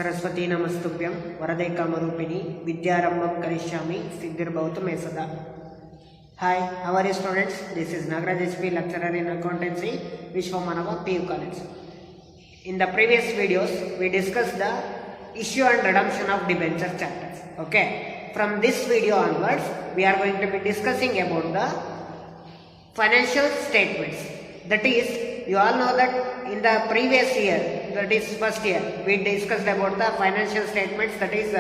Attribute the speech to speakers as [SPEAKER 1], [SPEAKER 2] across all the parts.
[SPEAKER 1] सरस्वती नमस्तुभ्यं वरदे कामरूपिणी विद्यारंभं करिष्यामि सिद्धिर्भवतु मे सदा. Hi, how are you students? This is Nagaraj HP, lecturer in accountancy, Vishwamanava PU College. In the previous videos, we discussed the issue and redemption of debenture chapters. Okay, from this video onwards, we are going to be discussing about the financial statements. That is, you all know that in the previous year, that is first year, we discussed about the financial statements, that is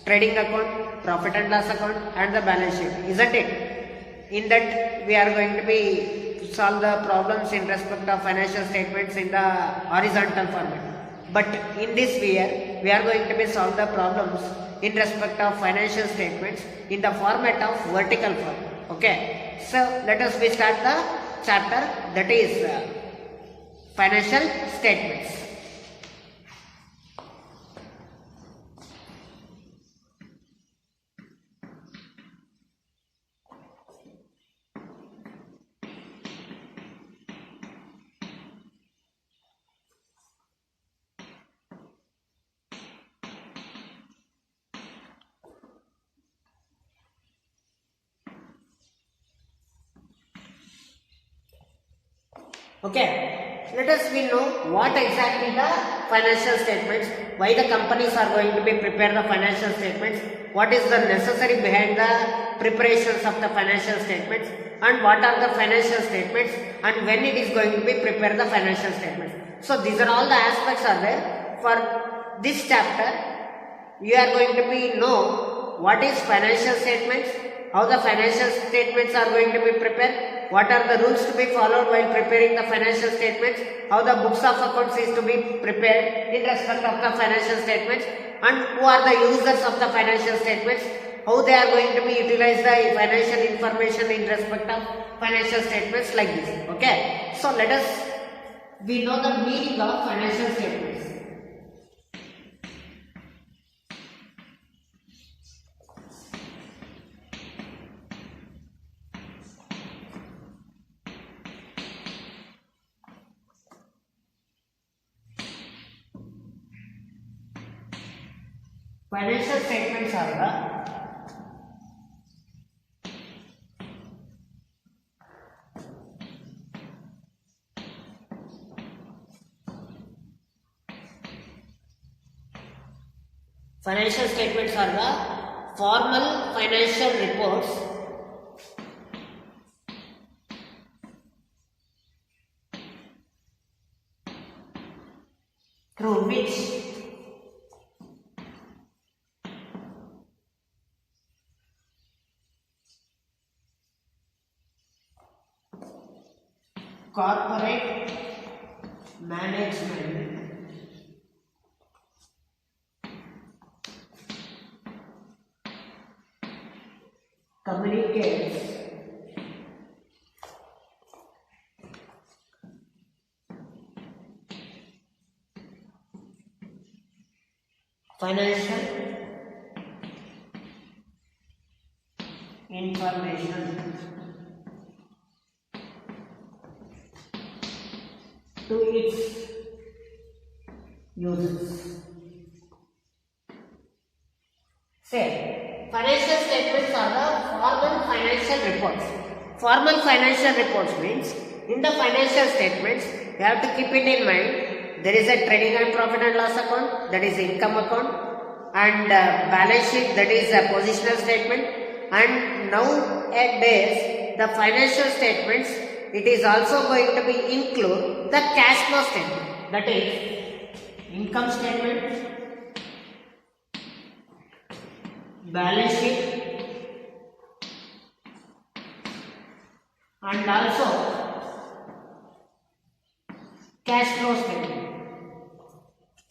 [SPEAKER 1] trading account, profit and loss account and the balance sheet, isn't it? In that we are going to be solve the problems in respect of financial statements in the horizontal format. But in this year, we are going to be solve the problems in respect of financial statements in the format of vertical format. Okay, so let us start the chapter, that is financial statements. Okay, let us know what exactly the financial statements, why the companies are going to be prepare the financial statements, what is the necessary behind the preparations of the financial statements, and what are the financial statements, and when it is going to be prepare the financial statements. So these are all the aspects are there. For this chapter, you are going to be know what is financial statements, how the financial statements are going to be prepared, what are the rules to be followed while preparing the financial statements, how the books of accounts is to be prepared in respect of the financial statements, and who are the users of the financial statements, how they are going to be utilize the financial information in respect of financial statements, like this. Okay, so let us we know the meaning of financial statements. Financial statements are the formal financial reports through which corporate management communicates financial information to its users. Say, financial statements are the formal financial reports. Formal financial reports means in the financial statements you have to keep it in mind. There is a trading and profit and loss account, that is income account, and balance sheet, that is a positional statement. And nowadays the financial statements, it is also going to be include the cash flow statement, that is income statement, balance sheet, and also cash flow statement.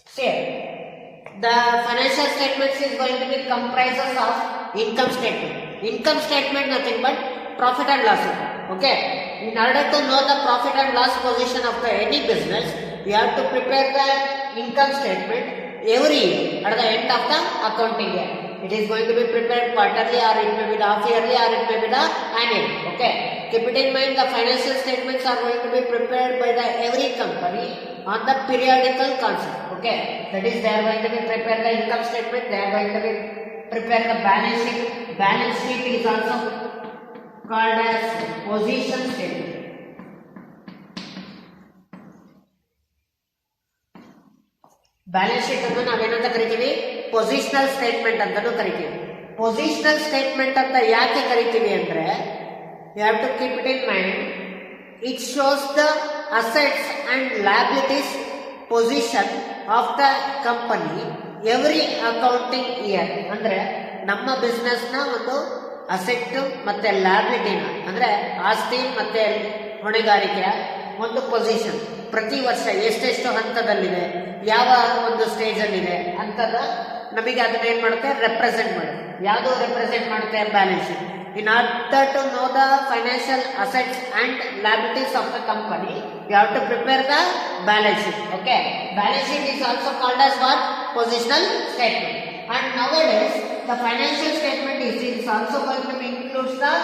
[SPEAKER 1] Say, the financial statements is going to be comprises of income statement. Income statement nothing but profit and loss account. Okay, in order to know the profit and loss position of the any business, you have to prepare the income statement every year at the end of the accounting year. It is going to be prepared quarterly, or it may be the half yearly, or it may be the annual. Okay. Keep it in mind, the financial statements are going to be prepared by the every company on the periodical concept. Okay. That is, they are going to be prepare the income statement. They are going to be prepare the balance sheet. Balance sheet is also called as position statement. Balance sheet ಅನ್ನು ನಾವೇನಂತ ಕರಿತೀವಿ, positional statement ಅಂತಾನು ಕರಿತೀವಿ. Positional statement ಅಂತ ಯಾಕೆ ಕರಿತೀವಿ ಅಂದ್ರೆ, you have to keep it in mind, it shows the assets and liabilities position of the company every accounting year. ಅಂದ್ರೆ ನಮ್ಮ ಬಿಸ್ನೆಸ್ ನ ಒಂದು ಅಸೆಟ್ ಮತ್ತೆ ಲಯಬಿಲಿಟಿನ ಅಂದ್ರೆ ಆಸ್ತಿ ಮತ್ತೆ ಹೊಣೆಗಾರಿಕೆಯ ಒಂದು ಪೊಸಿಷನ್ ಪ್ರತಿ ವರ್ಷ ಎಷ್ಟೆಷ್ಟು ಹಂತದಲ್ಲಿದೆ, ಯಾವ ಒಂದು ಸ್ಟೇಜ್ ಅಲ್ಲಿ ಇದೆ ಅಂತದ ನಮಗೆ ಅದನ್ನ ಏನ್ ಮಾಡುತ್ತೆ, ರೆಪ್ರೆಸೆಂಟ್ ಮಾಡುತ್ತೆ. ಯಾವುದು ರೆಪ್ರೆಸೆಂಟ್ ಮಾಡುತ್ತೆ? Balance sheet. In order to know the financial assets and liabilities of the company, you have to prepare the balance sheet. Okay. Balance sheet is also called as what? Positional statement. And nowadays the financial statement is also going to include the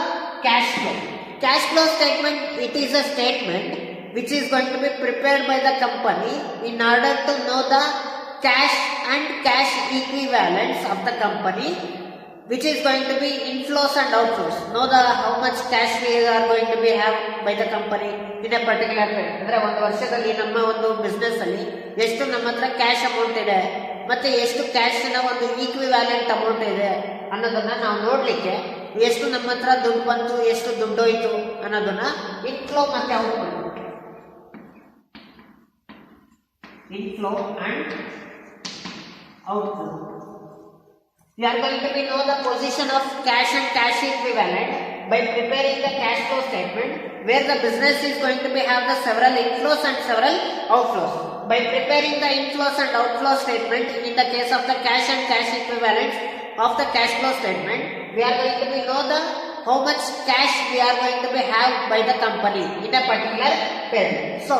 [SPEAKER 1] cash flow. Cash flow statement, it is a statement which is going to be prepared by the company in order to know the cash and cash equivalents of the company, which is going to be inflows and outflows. Know the how much cash we are going to be have by the company in a particular period. ಅಂದ್ರೆ ಒಂದು ವರ್ಷದಲ್ಲಿ ನಮ್ಮ ಒಂದು business ಅಲ್ಲಿ ಎಷ್ಟು ನಮ್ಮ ಹತ್ರ cash amount ಇದೆ ಮತ್ತೆ ಎಷ್ಟು ಕ್ಯಾಶ್ ನ ಒಂದು ಈಕ್ವಿವ್ಯಾಲೆಂಟ್ ಅಮೌಂಟ್ ಇದೆ ಅನ್ನೋದನ್ನ ನಾವು ನೋಡ್ಲಿಕ್ಕೆ, ಎಷ್ಟು ನಮ್ಮ ಹತ್ರ ದುಡ್ಡು ಬಂತು ಎಷ್ಟು ದುಡ್ಡು ಹೋಯ್ತು ಅನ್ನೋದನ್ನ ಇನ್ಫ್ಲೋ ಮತ್ತೆ outflow, inflow and outflow. We are going to be know the position of cash and cash equivalent by preparing the cash flow statement, where the business is going to be have the several inflows and several outflows. By preparing the inflows and outflow statement in the case of the cash and cash equivalents of the cash flow statement, we are going to be know the how much cash we are going to be have by the company in a particular period. So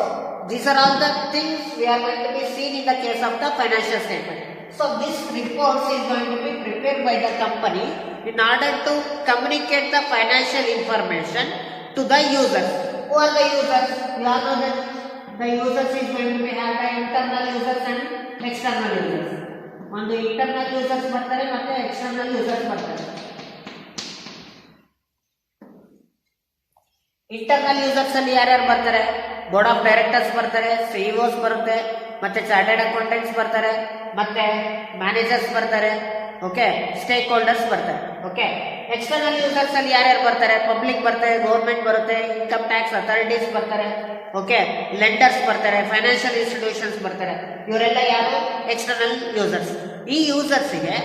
[SPEAKER 1] these are all the things we are going to be seen in the case of the financial statement. So this report is going to be prepared by the company in order to communicate the financial information to the users. Who are the users? We all know that the users is going to be have the internal users and external users. ಒಂದು internal users ಬರ್ತಾರೆ ಮತ್ತೆ external users ಬರ್ತಾರೆ. Internal users ಅಲ್ಲಿ ಯಾರ್ಯಾರು ಬರ್ತಾರೆ? Board of directors ಬರ್ತಾರೆ, CEOs ಬರುತ್ತೆ, ಮತ್ತೆ ಚಾರ್ಟರ್ಡ್ ಅಕೌಂಟೆಂಟ್ಸ್ ಬರ್ತಾರೆ, ಮತ್ತೆ ಮ್ಯಾನೇಜರ್ಸ್ ಬರ್ತಾರೆ. ಓಕೆ. ಸ್ಟೇಕ್ ಹೋಲ್ಡರ್ಸ್ ಬರ್ತಾರೆ. ಓಕೆ. ಎಕ್ಸ್ಟರ್ನಲ್ ಯೂಸರ್ಸ್ ಅಲ್ಲಿ ಯಾರ್ಯಾರು ಬರ್ತಾರೆ? ಪಬ್ಲಿಕ್ ಬರ್ತಾರೆ, ಗೌರ್ಮೆಂಟ್ ಬರುತ್ತೆ, ಇನ್ಕಮ್ ಟ್ಯಾಕ್ಸ್ ಅಥಾರಿಟೀಸ್ ಬರ್ತಾರೆ. ಓಕೆ. ಲೆಂಡರ್ಸ್ ಬರ್ತಾರೆ, ಫೈನಾನ್ಷಿಯಲ್ ಇನ್ಸ್ಟಿಟ್ಯೂಷನ್ಸ್ ಬರ್ತಾರೆ. ಇವರೆಲ್ಲ ಯಾರು? External users. ಈ ಯೂಸರ್ಸ್ಗೆ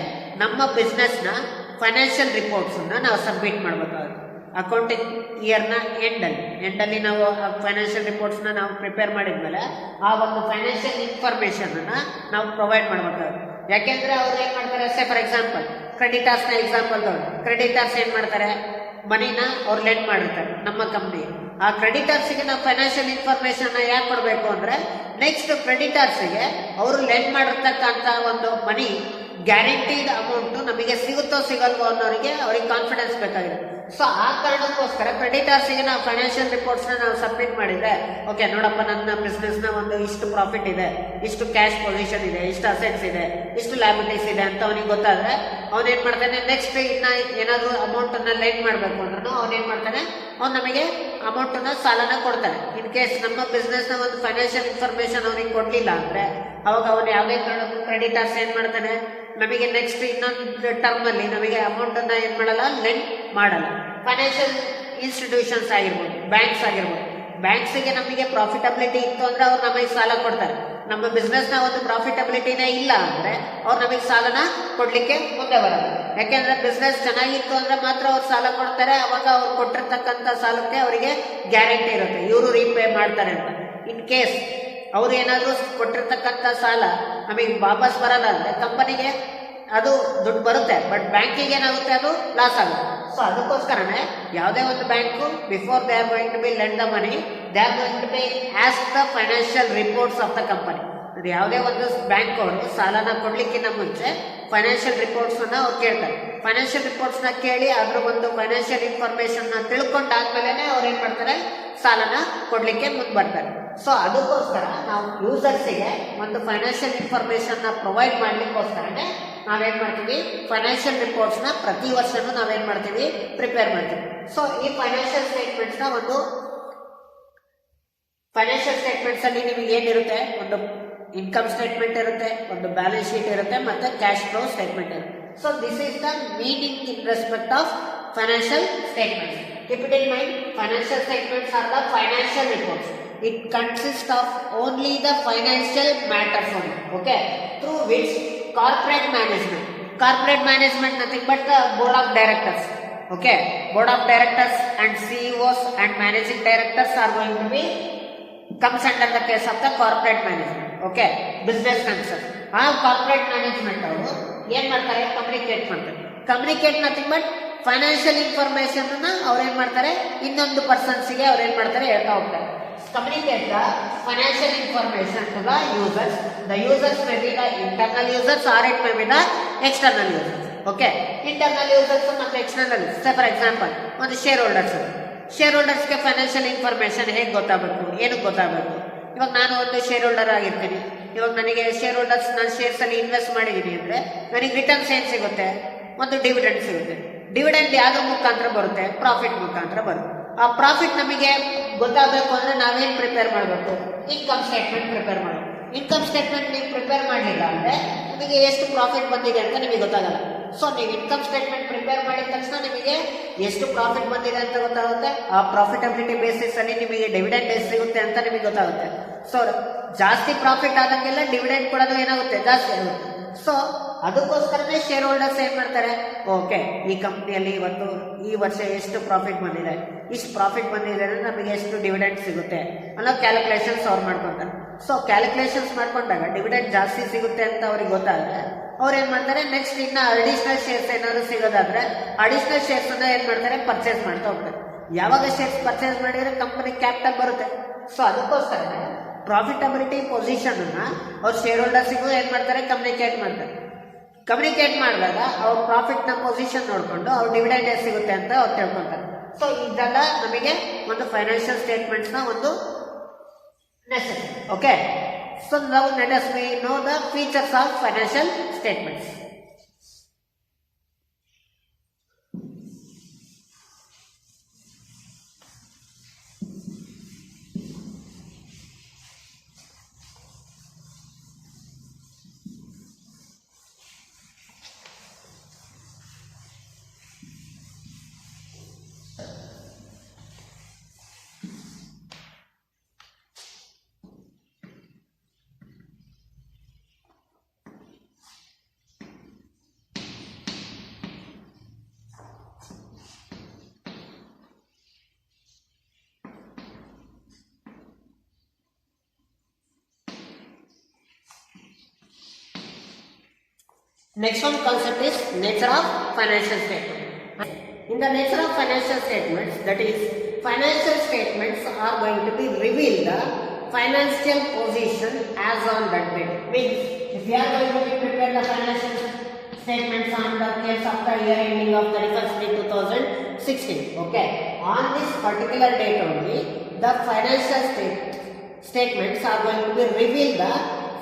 [SPEAKER 1] ನಮ್ಮ ಬಿಸ್ನೆಸ್ ನ ಫೈನಾನ್ಷಿಯಲ್ ರಿಪೋರ್ಟ್ಸ್ ನಾವು ಸಬ್ಮಿಟ್ ಮಾಡಬೇಕಾಗುತ್ತೆ. ಅಕೌಂಟಿಂಗ್ ಇಯರ್ನ ಎಂಡಲ್ಲಿ ನಾವು ಫೈನಾನ್ಷಿಯಲ್ ರಿಪೋರ್ಟ್ಸ್ನ ನಾವು ಪ್ರಿಪೇರ್ ಮಾಡಿದ್ಮೇಲೆ ಆ ಒಂದು ಫೈನಾನ್ಷಿಯಲ್ ಇನ್ಫಾರ್ಮೇಶನ್ ನಾವು ಪ್ರೊವೈಡ್ ಮಾಡಬೇಕಾಗುತ್ತೆ. ಯಾಕೆಂದ್ರೆ ಅವ್ರು ಏನ್ ಮಾಡ್ತಾರೆ, ಸೇ ಫಾರ್ ಎಕ್ಸಾಂಪಲ್ ಕ್ರೆಡಿಟರ್ಸ್ನ ಎಕ್ಸಾಂಪಲ್ ತಗೊಂಡು, ಕ್ರೆಡಿಟರ್ಸ್ ಏನ್ ಮಾಡ್ತಾರೆ, ಮನಿನ ಅವ್ರು ಲೆಂಡ್ ಮಾಡಿರ್ತಾರೆ ನಮ್ಮ ಕಂಪ್ನಿ. ಆ ಕ್ರೆಡಿಟರ್ಸ್ಗೆ ನಾವು ಫೈನಾನ್ಷಿಯಲ್ ಇನ್ಫಾರ್ಮೇಶನ್ ಯಾಕೆ ಕೊಡಬೇಕು ಅಂದ್ರೆ, ನೆಕ್ಸ್ಟ್ ಕ್ರೆಡಿಟರ್ಸ್ಗೆ ಅವರು ಲೆಂಡ್ ಮಾಡಿರ್ತಕ್ಕಂಥ ಒಂದು ಮನಿ ಗ್ಯಾರಂಟಿಡ್ ಅಮೌಂಟ್ ನಮಗೆ ಸಿಗುತ್ತೋ ಸಿಗಲ್ವೋ ಅನ್ನೋರಿಗೆ ಅವ್ರಿಗೆ ಕಾನ್ಫಿಡೆನ್ಸ್ ಬೇಕಾಗಿದೆ. ಸೊ ಆ ಕಾರಣಕ್ಕೋಸ್ಕರ ಕ್ರೆಡಿಟರ್ಸ್ಗೆ ನಾವು ಫೈನಾನ್ಷಿಯಲ್ ರಿಪೋರ್ಟ್ಸ್ ನಾವು ಸಬ್ಮಿಟ್ ಮಾಡಿದ್ರೆ, ಓಕೆ ನೋಡಪ್ಪ ನನ್ನ ಬಿಸ್ನೆಸ್ ನ ಒಂದು ಇಷ್ಟು ಪ್ರಾಫಿಟ್ ಇದೆ, ಇಷ್ಟು ಕ್ಯಾಶ್ ಪೊಸಿಷನ್ ಇದೆ, ಇಷ್ಟು ಅಸೆಟ್ಸ್ ಇದೆ, ಇಷ್ಟು ಲಯಬಿಲಿಟೀಸ್ ಇದೆ ಅಂತ ಅವನಿಗೆ ಗೊತ್ತಾದ್ರೆ ಅವನೇನ್ ಮಾಡ್ತಾನೆ, ನೆಕ್ಸ್ಟ್ ಇನ್ನ ಏನಾದ್ರು ಅಮೌಂಟ್ ಅನ್ನ ಲೆಂಡ್ ಮಾಡ್ಬೇಕು ಅಂದ್ರೂ ಅವನೇನ್ ಮಾಡ್ತಾನೆ, ಅವ್ನು ನಮಗೆ ಅಮೌಂಟ್ ನ ಸಾಲನ ಕೊಡ್ತಾನೆ. ಇನ್ ಕೇಸ್ ನಮ್ಮ ಬಿಸ್ನೆಸ್ ನ ಒಂದು ಫೈನಾನ್ಷಿಯಲ್ ಇನ್ಫಾರ್ಮೇಶನ್ ಅವನಿಗೆ ಕೊಡ್ಲಿಲ್ಲ ಅಂದ್ರೆ ಅವಾಗ ಅವನು ಯಾವುದೇ ಕಾರಣಕ್ಕೂ ಕ್ರೆಡಿಟರ್ಸ್ ಏನ್ ಮಾಡ್ತಾನೆ, ನಮಗೆ ನೆಕ್ಸ್ಟ್ ಇನ್ನೊಂದು ಟರ್ಮ್ ಅಲ್ಲಿ ನಮಗೆ ಅಮೌಂಟ್ ಅನ್ನ ಏನ್ ಮಾಡಲ್ಲ, ಲೆಂಡ್ ಮಾಡಲ್ಲ. ಫೈನಾನ್ಷಿಯಲ್ ಇನ್ಸ್ಟಿಟ್ಯೂಷನ್ಸ್ ಆಗಿರ್ಬೋದು, ಬ್ಯಾಂಕ್ಸ್ ಆಗಿರ್ಬೋದು, ಬ್ಯಾಂಕ್ಸ್ಗೆ ನಮಗೆ ಪ್ರಾಫಿಟಬಿಲಿಟಿ ಇತ್ತು ಅಂದ್ರೆ ಅವ್ರು ನಮಗೆ ಸಾಲ ಕೊಡ್ತಾರೆ. ನಮ್ಮ ಬಿಸ್ನೆಸ್ ನ ಒಂದು ಪ್ರಾಫಿಟಬಿಲಿಟಿನೇ ಇಲ್ಲ ಅಂದ್ರೆ ಅವ್ರು ನಮಗೆ ಸಾಲನ ಕೊಡ್ಲಿಕ್ಕೆ ಮುಂದೆ ಬರಲ್ಲ. ಯಾಕೆಂದ್ರೆ ಬಿಸ್ನೆಸ್ ಚೆನ್ನಾಗಿತ್ತು ಅಂದ್ರೆ ಮಾತ್ರ ಅವ್ರು ಸಾಲ ಕೊಡ್ತಾರೆ. ಅವಾಗ ಅವ್ರು ಕೊಟ್ಟಿರ್ತಕ್ಕಂಥ ಸಾಲಕ್ಕೆ ಅವರಿಗೆ ಗ್ಯಾರಂಟಿ ಇರುತ್ತೆ, ಇವರು ರೀಪೇ ಮಾಡ್ತಾರೆ ಅಂತ. ಇನ್ ಕೇಸ್ ಅವ್ರು ಏನಾದ್ರು ಕೊಟ್ಟಿರ್ತಕ್ಕಂಥ ಸಾಲ ನಮಗೆ ವಾಪಸ್ ಬರಲ್ಲ ಅಂದ್ರೆ ಕಂಪನಿಗೆ ಅದು ದುಡ್ಡು ಬರುತ್ತೆ, ಬಟ್ ಬ್ಯಾಂಕಿಗೆ ಏನಾಗುತ್ತೆ, ಅದು ಲಾಸ್ ಆಗುತ್ತೆ. ಸೊ ಅದಕ್ಕೋಸ್ಕರನೇ ಯಾವುದೇ ಒಂದು bank before they are going to be lend the money, they are going to be ask the financial reports of the company. ನೋಡಿ, ಯಾವುದೇ ಒಂದು ಬ್ಯಾಂಕ್ ಅವರು ಸಾಲನ ಕೊಡ್ಲಿಕ್ಕಿಂತ ಮುಂಚೆ ಫೈನಾನ್ಷಿಯಲ್ ರಿಪೋರ್ಟ್ಸ್ ಅನ್ನ ಅವ್ರು ಕೇಳ್ತಾರೆ. ಫೈನಾನ್ಷಿಯಲ್ ರಿಪೋರ್ಟ್ಸ್ ನ ಕೇಳಿ ಅದ್ರ ಒಂದು ಫೈನಾನ್ಷಿಯಲ್ ಇನ್ಫಾರ್ಮೇಶನ್ ನ ತಿಳ್ಕೊಂಡಾದ್ಮೇಲೆ ಅವ್ರು ಏನ್ ಮಾಡ್ತಾರೆ, ಸಾಲನ ಕೊಡ್ಲಿಕ್ಕೆ ಮುಂದೆ ಬರ್ತಾರೆ. ಸೊ ಅದಕ್ಕೋಸ್ಕರ ನಾವು ಯೂಸರ್ಸಿಗೆ ಒಂದು ಫೈನಾನ್ಷಿಯಲ್ ಇನ್ಫಾರ್ಮೇಶನ್ ನ ಪ್ರೊವೈಡ್ ಮಾಡ್ಲಿಕ್ಕೋಸ್ಕರನೇ ನಾವೇನ್ ಮಾಡ್ತೀವಿ, ಫೈನಾನ್ಷಿಯಲ್ ರಿಪೋರ್ಟ್ಸ್ ನ ಪ್ರತಿ ವರ್ಷನೂ ನಾವೇನ್ ಮಾಡ್ತೀವಿ, ಪ್ರಿಪೇರ್ ಮಾಡ್ತೀವಿ. ಸೊ ಈ ಫೈನಾನ್ಷಿಯಲ್ ಸ್ಟೇಟ್ಮೆಂಟ್ಸ್ ನ ಒಂದು ಫೈನಾನ್ಷಿಯಲ್ ಸ್ಟೇಟ್ಮೆಂಟ್ಸ್ ಅಲ್ಲಿ ನಿಮಗೆ ಏನಿರುತ್ತೆ, ಒಂದು ಇನ್ಕಮ್ ಸ್ಟೇಟ್ಮೆಂಟ್ ಇರುತ್ತೆ, ಒಂದು ಬ್ಯಾಲೆನ್ಸ್ ಶೀಟ್ ಇರುತ್ತೆ, ಮತ್ತೆ ಕ್ಯಾಶ್ ಫ್ಲೋ ಸ್ಟೇಟ್ಮೆಂಟ್ ಇರುತ್ತೆ. So this is the meaning in respect of financial statements. Keep it in mind, financial statements are the financial reports. It consists of only the financial matters only, okay, through which corporate management nothing but the board of directors, okay, board of directors and CEOs and managing directors are going to be comes under the case of the corporate management, okay, business concern. Corporate management ಅವರು ಏನ್ ಮಾಡ್ತಾರೆ, communicate nothing but financial information ಅವ್ರೇನ್ ಮಾಡ್ತಾರೆ, ಇನ್ನೊಂದು ಪರ್ಸನ್ಸ್ಗೆ ಅವ್ರೇನ್ ಮಾಡ್ತಾರೆ, ಹೇಳ್ತಾ ಹೋಗ್ತಾರೆ. Communicate the financial information to the users. The users may be the internal users or it may be the external users. Okay, internal users ಮತ್ತು ಎಕ್ಸ್ಟರ್ನಲ್. ಫಾರ್ ಎಕ್ಸಾಂಪಲ್, ಒಂದು ಶೇರ್ ಹೋಲ್ಡರ್ಸ್ಗೆ ಫೈನಾನ್ಷಿಯಲ್ ಇನ್ಫಾರ್ಮೇಶನ್ ಹೇಗೆ ಗೊತ್ತಾಗಬೇಕು, ಏನಕ್ಕೆ ಗೊತ್ತಾಗಬೇಕು. ಇವಾಗ ನಾನು ಒಂದು ಶೇರ್ ಹೋಲ್ಡರ್ ಆಗಿರ್ತೀನಿ. ಇವಾಗ ನನಗೆ ಶೇರ್ ಹೋಲ್ಡರ್ಸ್, ನಾನು ಶೇರ್ಸ್ ಅಲ್ಲಿ ಇನ್ವೆಸ್ಟ್ ಮಾಡಿದೀನಿ ಅಂದ್ರೆ ನನಗೆ ರಿಟರ್ನ್ಸ್ ಏನ್ ಸಿಗುತ್ತೆ, ಒಂದು ಡಿವಿಡೆಂಡ್ ಸಿಗುತ್ತೆ. ಡಿವಿಡೆಂಡ್ ಯಾವ್ದ್ರ ಮುಖಾಂತರ ಬರುತ್ತೆ, ಪ್ರಾಫಿಟ್ ಮುಖಾಂತರ ಬರುತ್ತೆ. ಆ ಪ್ರಾಫಿಟ್ ನಮಗೆ ಗೊತ್ತಾಗಬೇಕು ಅಂದ್ರೆ ನಾವೇನ್ ಪ್ರಿಪೇರ್ ಮಾಡಬೇಕು, ಇನ್ಕಮ್ ಸ್ಟೇಟ್ಮೆಂಟ್ ಪ್ರಿಪೇರ್ ಮಾಡಬೇಕು. ಇನ್ಕಮ್ ಸ್ಟೇಟ್ಮೆಂಟ್ ನೀವು ಪ್ರಿಪೇರ್ ಮಾಡಲಿಲ್ಲ ಅಂದ್ರೆ ನಿಮಗೆ ಎಷ್ಟು ಪ್ರಾಫಿಟ್ ಬಂದಿದೆ ಅಂತ ನಿಮಗೆ ಗೊತ್ತಾಗಲ್ಲ. ಸೊ ನೀವು ಇನ್ಕಮ್ ಸ್ಟೇಟ್ಮೆಂಟ್ ಪ್ರಿಪೇರ್ ಮಾಡಿದ ತಕ್ಷಣ ನಿಮಗೆ ಎಷ್ಟು ಪ್ರಾಫಿಟ್ ಬಂದಿದೆ ಅಂತ ಗೊತ್ತಾಗುತ್ತೆ. ಆ ಪ್ರಾಫಿಟಬಿಲಿಟಿ ಬೇಸಿಸ್ ಅಲ್ಲಿ ನಿಮಗೆ ಡಿವಿಡೆಂಡ್ ಎಷ್ಟು ಸಿಗುತ್ತೆ ಅಂತ ನಿಮಗೆ ಗೊತ್ತಾಗುತ್ತೆ. ಸೊ ಜಾಸ್ತಿ ಪ್ರಾಫಿಟ್ ಆದಂಗೆಲ್ಲ ಡಿವಿಡೆಂಡ್ ಕೊಡೋದು ಏನಾಗುತ್ತೆ, ಜಾಸ್ತಿ ಆಗುತ್ತೆ. ಸೊ ಅದಕ್ಕೋಸ್ಕರನೇ ಶೇರ್ ಹೋಲ್ಡರ್ಸ್ ಏನ್ ಮಾಡ್ತಾರೆ, ಓಕೆ ಈ ಕಂಪ್ನಿಯಲ್ಲಿ ಇವತ್ತು ಈ ವರ್ಷ ಎಷ್ಟು ಪ್ರಾಫಿಟ್ ಬಂದಿದೆ, ಇಷ್ಟು ಪ್ರಾಫಿಟ್ ಬಂದಿದೆ ಅಂದ್ರೆ ನಮಗೆ ಎಷ್ಟು ಡಿವಿಡೆಂಡ್ ಸಿಗುತ್ತೆ ಅನ್ನೋ ಕ್ಯಾಲ್ಕುಲೇಷನ್ಸ್ ಅವ್ರು ಮಾಡ್ಕೊಂತಾರೆ. ಸೊ ಕ್ಯಾಲ್ಕುಲೇಷನ್ಸ್ ಮಾಡ್ಕೊಂಡಾಗ ಡಿವಿಡೆಂಡ್ ಜಾಸ್ತಿ ಸಿಗುತ್ತೆ ಅಂತ ಅವ್ರಿಗೆ ಗೊತ್ತಾದ್ರೆ ಅವ್ರು ಏನ್ ಮಾಡ್ತಾರೆ, ನೆಕ್ಸ್ಟ್ ಇನ್ನ ಅಡಿಷನಲ್ ಶೇರ್ಸ್ ಏನಾದ್ರು ಸಿಗೋದಾದ್ರೆ ಅಡಿಷನಲ್ ಶೇರ್ಸ್ ಅನ್ನ ಏನ್ ಮಾಡ್ತಾರೆ, ಪರ್ಚೇಸ್ ಮಾಡ್ತಾ ಹೋಗ್ತಾರೆ. ಯಾವಾಗ ಶೇರ್ಸ್ ಪರ್ಚೇಸ್ ಮಾಡಿದ್ರೆ ಕಂಪನಿ ಕ್ಯಾಪಿಟಲ್ ಬರುತ್ತೆ. ಸೊ ಅದಕ್ಕೋಸ್ಕರ ಪ್ರಾಫಿಟಬಿಲಿಟಿ ಪೊಸಿಷನ್ ಅನ್ನ ಅವ್ರು ಶೇರ್ ಹೋಲ್ಡರ್ಸಿಗೂ ಏನ್ ಮಾಡ್ತಾರೆ, ಕಮ್ಯುನಿಕೇಟ್ ಮಾಡಿದಾಗ ಅವ್ರ ಪ್ರಾಫಿಟ್ ನ ಪೊಸಿಷನ್ ನೋಡ್ಕೊಂಡು ಅವ್ರ ಡಿವಿಡೆಂಡ್ ಎಷ್ಟು ಸಿಗುತ್ತೆ ಅಂತ ಅವ್ರು ತಿಳ್ಕೊಂತಾರೆ. ಸೊ ಇದೆಲ್ಲ ನಮಗೆ ಒಂದು ಫೈನಾನ್ಷಿಯಲ್ ಸ್ಟೇಟ್ಮೆಂಟ್ಸ್ ನ ಒಂದು ನೆಸೆಸಿಟಿ. ಓಕೆ, ಸೊ ನಾವು let us know the features of financial statements. Next one concept is nature of financial statement. In the nature of financial statements, that is, financial statements are going to be reveal the financial position as on that date. Means, if we are going to be prepare the financial statements on the case of the year ending of 31st May 2016, okay, on this particular date only, the financial statements are going to be reveal the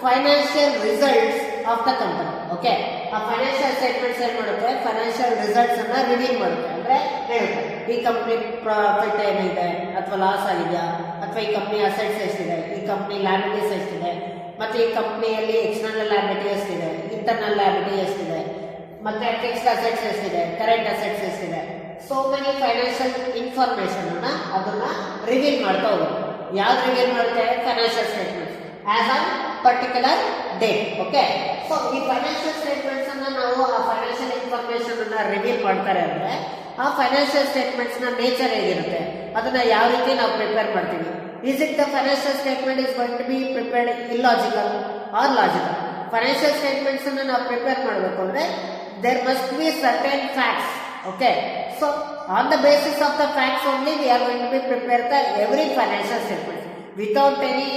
[SPEAKER 1] financial results of the company. Okay, ಆ financial statements ಏನ್ ಮಾಡುತ್ತೆ, financial results ಅನ್ನ reveal ಮಾಡುತ್ತೆ. ಅಂದ್ರೆ ಹೇಳುತ್ತೆ ಈ company profit ಏನಿದೆ ಅಥವಾ ಲಾಸ್ ಆಗಿದೆಯಾ, ಅಥವಾ ಈ ಕಂಪ್ನಿ ಅಸೆಟ್ಸ್ ಎಷ್ಟಿದೆ, ಈ ಕಂಪ್ನಿ ಲ್ಯಾಬಿಲಿಟೀಸ್ ಎಷ್ಟಿದೆ, ಮತ್ತೆ ಈ ಕಂಪ್ನಿಯಲ್ಲಿ ಎಕ್ಸ್ಟರ್ನಲ್ ಲ್ಯಾಬಿಲಿಟಿ ಎಷ್ಟಿದೆ, ಇಂಟರ್ನಲ್ ಲ್ಯಾಬಿಲಿಟಿ ಎಷ್ಟಿದೆ, ಮತ್ತೆ ಫಿಕ್ಸ್ಡ್ ಅಸೆಟ್ಸ್ ಎಷ್ಟಿದೆ, ಕರೆಂಟ್ ಅಸೆಟ್ಸ್ ಎಷ್ಟಿದೆ. ಸೋ ಮೆನಿ ಫೈನಾನ್ಷಿಯಲ್ ಇನ್ಫಾರ್ಮೇಶನ್ ಅನ್ನ ಅದನ್ನ ರಿವೀಲ್ ಮಾಡ್ತಾ ಹೋಗುತ್ತೆ. ಯಾವ್ದು ರಿವೀಲ್ ಮಾಡುತ್ತೆ, financial statements as a particular date. Okay, so ಈ ಫೈನಾನ್ಷಿಯಲ್ ಸ್ಟೇಟ್ಮೆಂಟ್ಸ್ ಅನ್ನ ನಾವು ಆ ಫೈನಾನ್ಷಿಯಲ್ ಇನ್ಫಾರ್ಮೇಶನ್ ಅನ್ನ ರಿವೀಲ್ ಮಾಡ್ತಾರೆ ಅಂದ್ರೆ ಆ ಫೈನಾನ್ಷಿಯಲ್ ಸ್ಟೇಟ್ಮೆಂಟ್ಸ್ ನ ನೇಚರ್ ಹೇಗಿರುತ್ತೆ, ಅದನ್ನ ಯಾವ ರೀತಿ ನಾವು ಪ್ರಿಪೇರ್ ಮಾಡ್ತೀವಿ. Is it the financial statement is going to be prepared illogical or logical. Financial statements ಅನ್ನ ನಾವು ಪ್ರಿಪೇರ್ ಮಾಡಬೇಕು ಅಂದ್ರೆ there must be certain facts. Okay, so on the basis of the facts only we are going to be prepare the every financial statement without any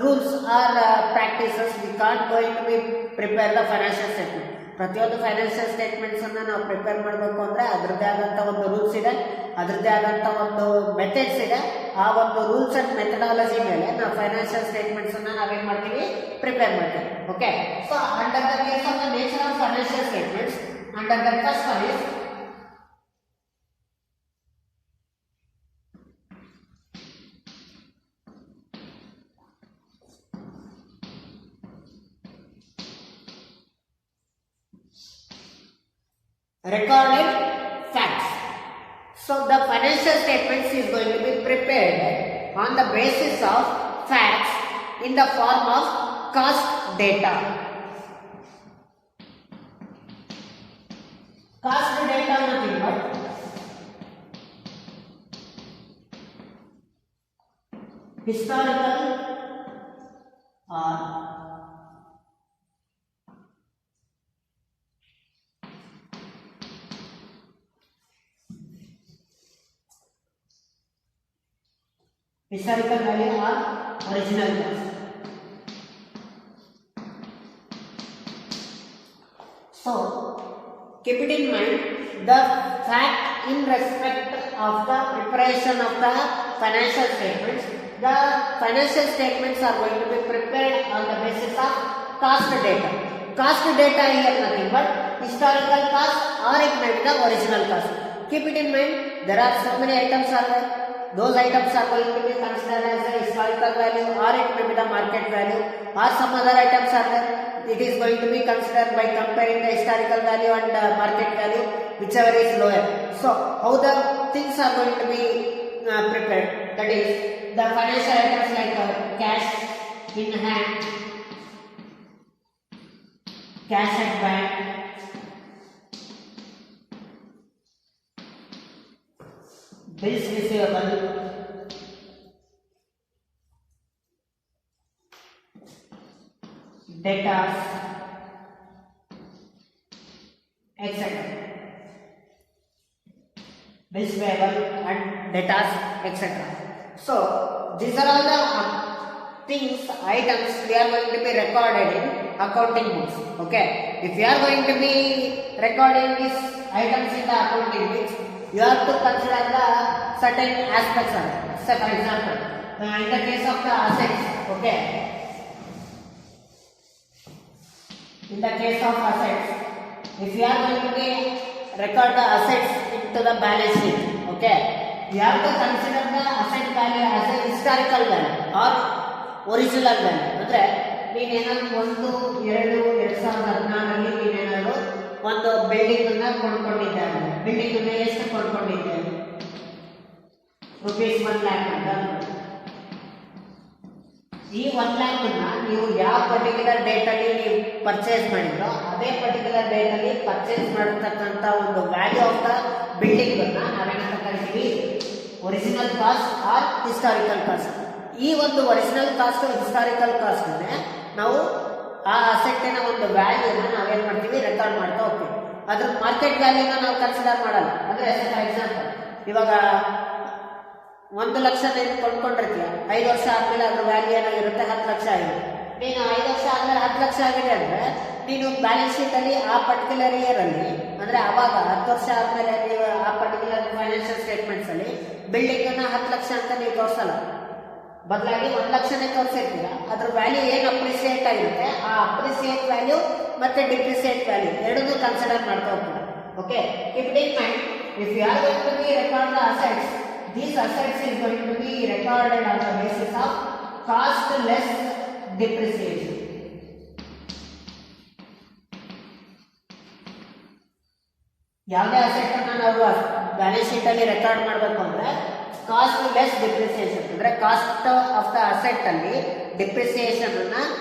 [SPEAKER 1] rules or practices we can't going to be prepare the financial statement. ಪ್ರತಿಯೊಂದು financial statements ಅನ್ನ ನಾವು prepare ಮಾಡಬೇಕು ಅಂದ್ರೆ ಅದರದ್ದೇ ಆದಂತ ಒಂದು rules ಇದೆ, ಅದರದ್ದೇ ಆದಂತ ಒಂದು ಮೆಥಡ್ಸ್ ಇದೆ. ಆ ಒಂದು ರೂಲ್ಸ್ ಅಂಡ್ ಮೆಥಡಾಲಜಿ ಮೇಲೆ ನಾವು ಫೈನಾನ್ಷಿಯಲ್ ಸ್ಟೇಟ್ಮೆಂಟ್ಸ್ ಅನ್ನ ನಾವೇನ್ ಮಾಡ್ತೀವಿ, ಪ್ರಿಪೇರ್ ಮಾಡ್ತೀವಿ. Okay, so under the case of the nature of financial statements, under the first one is recorded facts. So the financial statements is going to be prepared on the basis of facts in the form of cost data. Cost data nothing but historical or historical value or original cost. So keep it in mind, the fact in respect of the preparation of the financial statements, the financial statements are going to be prepared on the basis of cost data. Cost data here nothing but historical cost or it may be the original cost. Keep it in mind, there are so many items are there. Those items are going to be considered as the historical value or it may be the market value, or some other items are there. It is going to be considered by comparing the historical value and market value, whichever is lower. So how the things are going to be prepared, that is the financial items like cash in hand, cash at bank, bills receivable, debtors, etc. Bills payable and debtors, etc. So these are all the things, items we are going to be recorded in accounting books. Okay, if you are going to be recording these items in the accounting books, you have to consider the certain aspects of it. So for example, in the case of the assets, okay, in the case of assets, if you are going to be record the assets into the balance sheet, okay, you have to consider the asset value as a historical value or original value. ಅಂದ್ರೆ ನೀನೇನಾದ್ರು 1-2-2016 ನೀನೇನಾದ್ರು ಒಂದು building ಅನ್ನ ಕೊಂಡ್ಕೊಂಡಿದ್ದಾರೆ, building ಅನ್ನ ಎಷ್ಟು ಕೊಂಡ್ಕೊಂಡಿದ್ದಾರೆ, rupees 1 lakh ಅಂತ. ಈ 1 lakh ಅನ್ನ ನೀವು ಯಾವ ಪರ್ಟಿಕ್ಯುಲರ್ ಡೇಟ್ ಅಲ್ಲಿ ನೀವು ಪರ್ಚೇಸ್ ಮಾಡಿದ್ರೋ ಅದೇ ಪರ್ಟಿಕ್ಯುಲರ್ ಡೇಟ್ ಅಲ್ಲಿ ಪರ್ಚೇಸ್ ಮಾಡತಕ್ಕಂತ ಒಂದು ವ್ಯಾಲ್ಯೂ ಆಫ್ ದ ಬಿಲ್ಡಿಂಗ್ ಅನ್ನ ನಾವೇನಂತ ಕರಿತೀವಿ, original cost or historical cost. ಈ ಒಂದು ಒರಿಜಿನಲ್ ಕಾಸ್ಟ್ ಹಿಸ್ಟಾರಿಕಲ್ ಕಾಸ್ಟ್ ಅಂದ್ರೆ ನಾವು ಆ ಅಸೆಟ್ಟಿನ ಒಂದು ವ್ಯಾಲ್ಯೂನ ನಾವೇನ್ ಮಾಡ್ತೀವಿ, ರೆಕಾರ್ಡ್ ಮಾಡ್ತಾ ಹೋಗ್ತೀವಿ. ಅದ್ರ ಮಾರ್ಕೆಟ್ ವ್ಯಾಲ್ಯೂನ ನಾವು ಕನ್ಸಿಡರ್ ಮಾಡಲ್ಲ. ಅಂದ್ರೆ ಫಾರ್ ಎಕ್ಸಾಂಪಲ್, ಇವಾಗ 1 ಲಕ್ಷ ನೀನು ಕೊಂಡ್ಕೊಂಡಿರ್ತೀಯ, 5 ವರ್ಷ ಆದ್ಮೇಲೆ ಅದ್ರ ವ್ಯಾಲ್ಯೂ ಏನಾಗಿರುತ್ತೆ, 10 ಲಕ್ಷ ಆಗಿದೆ. ನೀನು 5 ವರ್ಷ ಆದ್ಮೇಲೆ 10 ಲಕ್ಷ ಆಗಿದೆ ಅಂದ್ರೆ ನೀನು ಬ್ಯಾಲೆನ್ಸ್ ಶೀಟ್ ಅಲ್ಲಿ ಆ ಪರ್ಟಿಕ್ಯುಲರ್ ಇಯರ್ ಅಲ್ಲಿ, ಅಂದ್ರೆ ಅವಾಗ 10 ವರ್ಷ ಆದ್ಮೇಲೆ ನೀವು ಆ ಪರ್ಟಿಕ್ಯುಲರ್ ಫೈನಾನ್ಷಿಯಲ್ ಸ್ಟೇಟ್ಮೆಂಟ್ಸ್ ಅಲ್ಲಿ ಬಿಲ್ಡಿಂಗ್ ಅನ್ನ 10 ಲಕ್ಷ ಅಂತ ನೀವು ತೋರಿಸಲ್ಲ, ಬದಲಾಗಿ 1 ಲಕ್ಷನೇ ತೋರಿಸಿರ್ತೀರ. ಅದ್ರ ವ್ಯಾಲ್ಯೂ ಏನು ಅಪ್ರಿಸಿಯೇಟ್ ಆಗಿರುತ್ತೆ, ಆ ಅಪ್ರಿಸಿಯೇಟ್ ವ್ಯಾಲ್ಯೂ ಮತ್ತೆ ಡಿಪ್ರಿಸಿಯೇಟ್ ವ್ಯಾಲ್ಯೂ ಎರಡನ್ನೂ ಕನ್ಸಿಡರ್ ಮಾಡ್ತಾ ಹೋಗ್ತೀರಾ. Okay, keep it in mind, if you are going to be record the assets, these assets is going to be recorded on the basis of cost less depreciation. ಯಾವುದೇ asset ಅನ್ನ ನಾವು balance sheet ಅಲ್ಲಿ record ಮಾಡಬೇಕು ಅಂದ್ರೆ cost less depreciation, ಅಂದ್ರೆ cost of the asset ಅಲ್ಲಿ depreciation ಅನ್ನ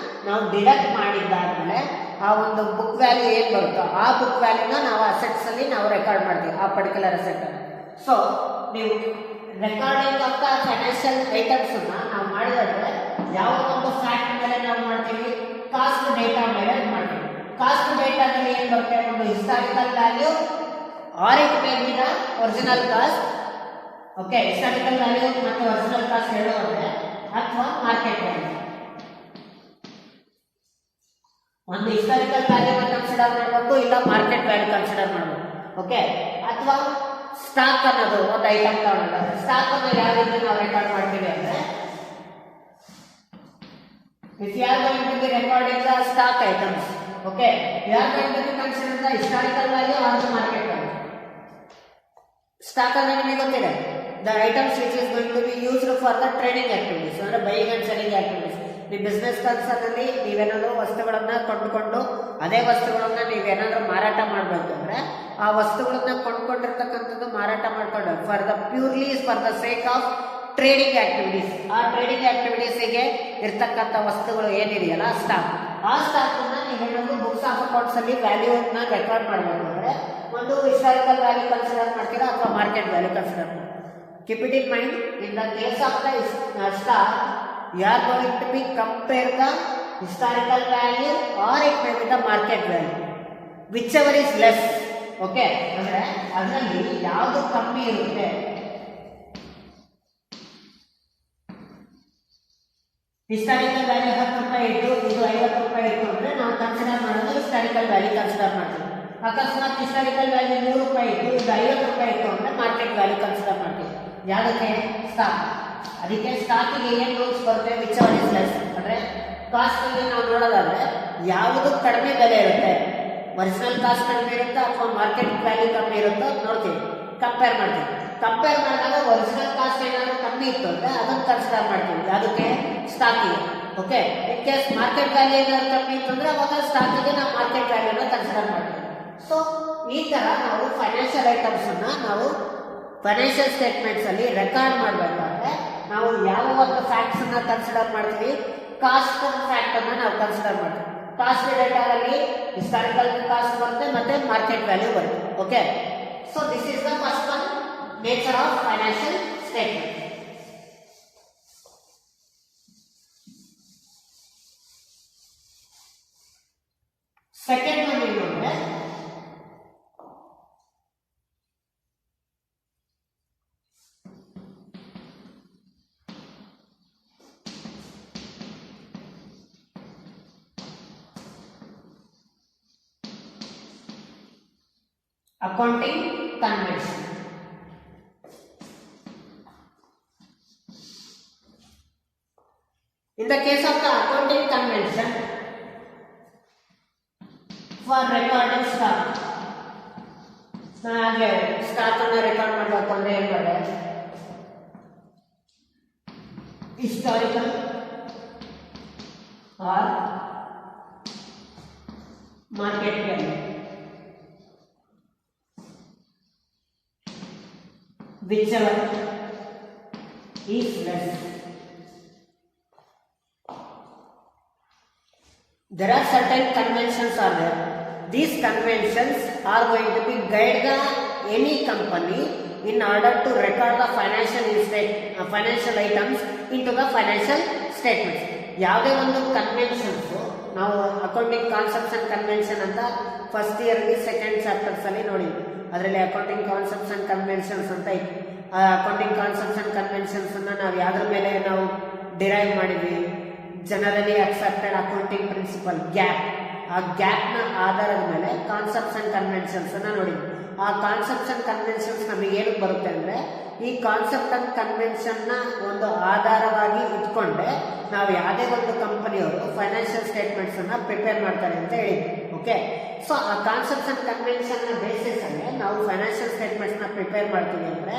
[SPEAKER 1] ನಾವು ಡಿಡಕ್ಟ್ ಮಾಡಿದ್ದಾದ್ಮೇಲೆ ಆ ಒಂದು ಬುಕ್ ವ್ಯಾಲ್ಯೂ ಏನ್ ಬರುತ್ತೋ ಆ ಬುಕ್ ವ್ಯಾಲ್ಯೂನ ನಾವು ಅಸೆಟ್ಸ್ ಅಲ್ಲಿ ನಾವು ರೆಕಾರ್ಡ್ ಮಾಡ್ತೀವಿ, ಆ ಪರ್ಟಿಕ್ಯುಲರ್ ಅಸೆಟ್ ಅನ್ನು. ಸೊ ನೀವು recording of the financial items ಅನ್ನ ನಾವು ಮಾಡಿದ್ರೆ ಯಾವ ಒಂದು ಫ್ಯಾಕ್ಟ್ ಮೇಲೆ ನಾವು ಮಾಡ್ತೀವಿ, ಕಾಸ್ಟ್ ಡೇಟಾ ಮೇಲೆ ಮಾಡ್ತೀವಿ. ಕಾಸ್ಟ್ ಡೇಟಾದಲ್ಲಿ ಏನ್ ಬರುತ್ತೆ, ಒಂದು historical value or it may be the original cost. Okay, historical value ಮತ್ತೆ ಒರಿಜಿನಲ್ ಕಾಸ್ಟ್ ಹೇಳೋದ್ರೆ ಅಥವಾ ಮಾರ್ಕೆಟ್ ವ್ಯಾಲ್ಯೂ. ಒಂದು ಹಿಸ್ಟಾರಿಕಲ್ ವ್ಯಾಲ್ಯೂನ ಕನ್ಸಿಡರ್ ಮಾಡಬೇಕು, ಇಲ್ಲ ಮಾರ್ಕೆಟ್ ವ್ಯಾಲ್ಯೂ ಕನ್ಸಿಡರ್ ಮಾಡಬೇಕು. ಓಕೆ, ಅಥವಾ ಸ್ಟಾಕ್ ಅನ್ನೋದು ಒಂದು ಐಟಮ್ ತಗೊಂಡ್ರೆ ಸ್ಟಾಕ್ ಅನ್ನು ಯಾವ ರೀತಿ ನಾವು ರೆಕಾರ್ಡ್ ಮಾಡ್ತೀವಿ ಅಂದ್ರೆ, if you are going to be recording the stock items, okay, you are going to be consider the historical value or the market value. Stock ಅಂದ್ರೆ ನಿಮಗೆ ಗೊತ್ತಿದೆ, the items which is going to be used for the trading activities, ಅಂದ್ರೆ buying and selling activities. ಈ business ಕನ್ಸರ್ನಲ್ಲಿ ನೀವೇನಾದರೂ ವಸ್ತುಗಳನ್ನ ಕೊಂಡುಕೊಂಡು ಅದೇ ವಸ್ತುಗಳನ್ನ ನೀವೇನಾದ್ರೂ ಮಾರಾಟ ಮಾಡಬೇಕು ಅಂದ್ರೆ ಆ ವಸ್ತುಗಳನ್ನ ಕೊಂಡ್ಕೊಂಡಿರ್ತಕ್ಕಂಥದ್ದು ಮಾರಾಟ ಮಾಡ್ಕೊಂಡು for the sake of trading activities. ಆ ಟ್ರೇಡಿಂಗ್ ಆಕ್ಟಿವಿಟೀಸ್ಗೆ ಇರ್ತಕ್ಕಂಥ ವಸ್ತುಗಳು ಏನಿದೆಯಲ್ಲ ಸ್ಟಾಕ್, ಆ ಸ್ಟಾಕ್ ಅನ್ನ ನೀವೇನಾದ್ರೂ ಬುಕ್ಸ್ ಆಫ್ ಅಕೌಂಟ್ಸ್ ಅಲ್ಲಿ ವ್ಯಾಲ್ಯೂನ ರೆಕಾರ್ಡ್ ಮಾಡಬೇಕು ಅಂದ್ರೆ ಒಂದು ಹಿಸ್ಟಾರಿಕಲ್ ವ್ಯಾಲ್ಯೂ ಕನ್ಸಿಡರ್ ಮಾಡ್ತೀರಾ ಅಥವಾ ಮಾರ್ಕೆಟ್ ವ್ಯಾಲ್ಯೂ ಕನ್ಸಿಡರ್ ಮಾಡ್ತೀರಾ. Keep it in mind, in the case of the stock, you are going to be compare the historical value or it may be the market value, whichever is less. Okay, ಅಂದ್ರೆ ಅದರಲ್ಲಿ ಯಾವುದು ಕಮ್ಮಿ ಇರುತ್ತೆ, historical value 10 ರೂಪಾಯಿ ಇತ್ತು, ಇದು 50 ರೂಪಾಯಿ ಇತ್ತು ಅಂದ್ರೆ ನಾವು ಕನ್ಸಿಡರ್ ಮಾಡೋದು ಹಿಸ್ಟಾರಿಕಲ್ ವ್ಯಾಲ್ಯೂ ಕನ್ಸಿಡರ್ ಮಾಡ್ತೀವಿ. ಅಕಸ್ಮಾತ್ ಹಿಸ್ಟಾರಿಕಲ್ ವ್ಯಾಲ್ಯೂ 100 ರೂಪಾಯಿ ಇತ್ತು, ಇದು 50 ರೂಪಾಯಿ ಇತ್ತು ಅಂದ್ರೆ ಮಾರ್ಕೆಟ್ ವ್ಯಾಲ್ಯೂ ಕನ್ಸಿಡರ್ ಮಾಡ್ತೀವಿ. ಯಾವುದಕ್ಕೆ? ಸ್ಟಾಕ್. ಅದಕ್ಕೆ ಸ್ಟಾಕಿಗೆ ಏನು ರೂಲ್ಸ್ ಬರುತ್ತೆ, ವಿಚ್ ಆರ್ ಇಸ್ ಲೆಸ್ ಅಂದ್ರೆ ಕಾಸ್ಟ್ ಅಲ್ಲಿ ನಾವು ನೋಡೋದಾದ್ರೆ ಯಾವುದು ಕಡಿಮೆ ಬೆಲೆ ಇರುತ್ತೆ, ಒರಿಜಿನಲ್ ಕಾಸ್ಟ್ ಕಡಿಮೆ ಇರುತ್ತೆ ಅಥವಾ ಮಾರ್ಕೆಟ್ ವ್ಯಾಲ್ಯೂ ಕಮ್ಮಿ ಇರುತ್ತೋ ನೋಡ್ತೀವಿ, ಕಂಪೇರ್ ಮಾಡ್ತೀವಿ. ಕಂಪೇರ್ ಮಾಡಿದಾಗ ಒರಿಜಿನಲ್ ಕಾಸ್ಟ್ ಏನಾದರೂ ಕಮ್ಮಿ ಇತ್ತು ಅಂದ್ರೆ ಅದನ್ನು ಕನ್ಸಿಡರ್ ಮಾಡ್ತೀವಿ. ಯಾವುದಕ್ಕೆ? ಸ್ಟಾಕಿಗೆ. Okay, in case market value ಏನಾದ್ರು ಕಮ್ಮಿ ಇತ್ತು ಅಂದ್ರೆ ಅವಾಗ ಸ್ಟಾಕಿಗೆ ನಾವು ಮಾರ್ಕೆಟ್ ವ್ಯಾಲ್ಯೂನ ಕನ್ಸಿಡರ್ ಮಾಡ್ತೀವಿ. ಸೊ ಈ ತರ ನಾವು ಫೈನಾನ್ಷಿಯಲ್ ಐಟಮ್ಸ್ ಅನ್ನ ನಾವು ಫೈನಾನ್ಷಿಯಲ್ ಸ್ಟೇಟ್ಮೆಂಟ್ಸ್ ಅಲ್ಲಿ ರೆಕಾರ್ಡ್ ಮಾಡಬೇಕಾದ್ರೆ ನಾವು ಯಾವ ಒಂದು ಫ್ಯಾಕ್ಟ್ಸ್ ಅನ್ನ ಕನ್ಸಿಡರ್ ಮಾಡ್ತೀವಿ, ಕಾಸ್ಟ್ ಫ್ಯಾಕ್ಟ್ ಅನ್ನ ನಾವು ಕನ್ಸಿಡರ್ ಮಾಡ್ತೀವಿ. ಕಾಸ್ಟ್ ಡೇಟಾ ಅಲ್ಲಿ ಹಿಸ್ಟಾರಿಕಲ್ ಕಾಸ್ಟ್ ಬರುತ್ತೆ ಮತ್ತೆ ಮಾರ್ಕೆಟ್ ವ್ಯಾಲ್ಯೂ ಬರುತ್ತೆ. Okay, so this is the first one, nature of financial statement. Second one ಏನು ಅಂದ್ರೆ accounting convention. In the case of the accounting convention for recording stock, ಹಾಗೆ stock ಅನ್ನು record ಮಾಡಬೇಕು ಅಂದ್ರೆ ಏನು ಮಾಡಿದೆ, historical or market value, whichever is less. There are certain conventions are there. These conventions are going to be guide the any company in order to record the financial items into the financial statements. ಯಾವುದೇ ಒಂದು conventions ನಾವು accounting concepts and convention ಅಂತ first ಇಯರ್ಗೆ second chapters ಅಲ್ಲಿ ನೋಡಿದ್ವಿ. ಅದರಲ್ಲಿ accounting concepts and conventions ಅಂತ ಇತ್ತು. ಆ ಅಕೌಂಟಿಂಗ್ ಕಾನ್ಸೆಪ್ಟ್ಸ್ ಅಂಡ್ ಕನ್ವೆನ್ಷನ್ಸ್ ಅನ್ನ ನಾವು ಯಾವ್ದ್ರ ಮೇಲೆ ನಾವು ಡಿರೈವ್ ಮಾಡಿದ್ವಿ, generally accepted accounting principle GAAP. ಆ ಗ್ಯಾಪ್ ನ ಆಧಾರದ ಮೇಲೆ ಕಾನ್ಸೆಪ್ಟ್ಸ್ ಅಂಡ್ ಕನ್ವೆನ್ಷನ್ಸ್ ಅನ್ನ ನೋಡಿದ್ವಿ. ಆ ಕಾನ್ಸೆಪ್ಟ್ಸ್ ಅಂಡ್ ಕನ್ವೆನ್ಷನ್ಸ್ ನಮಗೆ ಏನಕ್ಕೆ ಬರುತ್ತೆ ಅಂದ್ರೆ, ಈ ಕಾನ್ಸೆಪ್ಟ್ ಅಂಡ್ ಕನ್ವೆನ್ಷನ್ ನ ಒಂದು ಆಧಾರವಾಗಿ ಇಟ್ಕೊಂಡೆ ನಾವು ಯಾವುದೇ ಒಂದು ಕಂಪನಿಯವರು ಫೈನಾನ್ಷಿಯಲ್ ಸ್ಟೇಟ್ಮೆಂಟ್ಸ್ ಅನ್ನ ಪ್ರಿಪೇರ್ ಮಾಡ್ತಾರೆ ಅಂತ ಹೇಳಿದ್ವಿ. ಓಕೆ, ಸೊ ಆ ಕಾನ್ಸೆಪ್ಟ್ಸ್ ಅಂಡ್ ಕನ್ವೆನ್ಷನ್ ನ ಬೇಸಿಸ್ ಅಲ್ಲಿ ನಾವು ಫೈನಾನ್ಷಿಯಲ್ ಸ್ಟೇಟ್ಮೆಂಟ್ಸ್ ನ ಪ್ರಿಪೇರ್ ಮಾಡ್ತೀವಿ ಅಂದ್ರೆ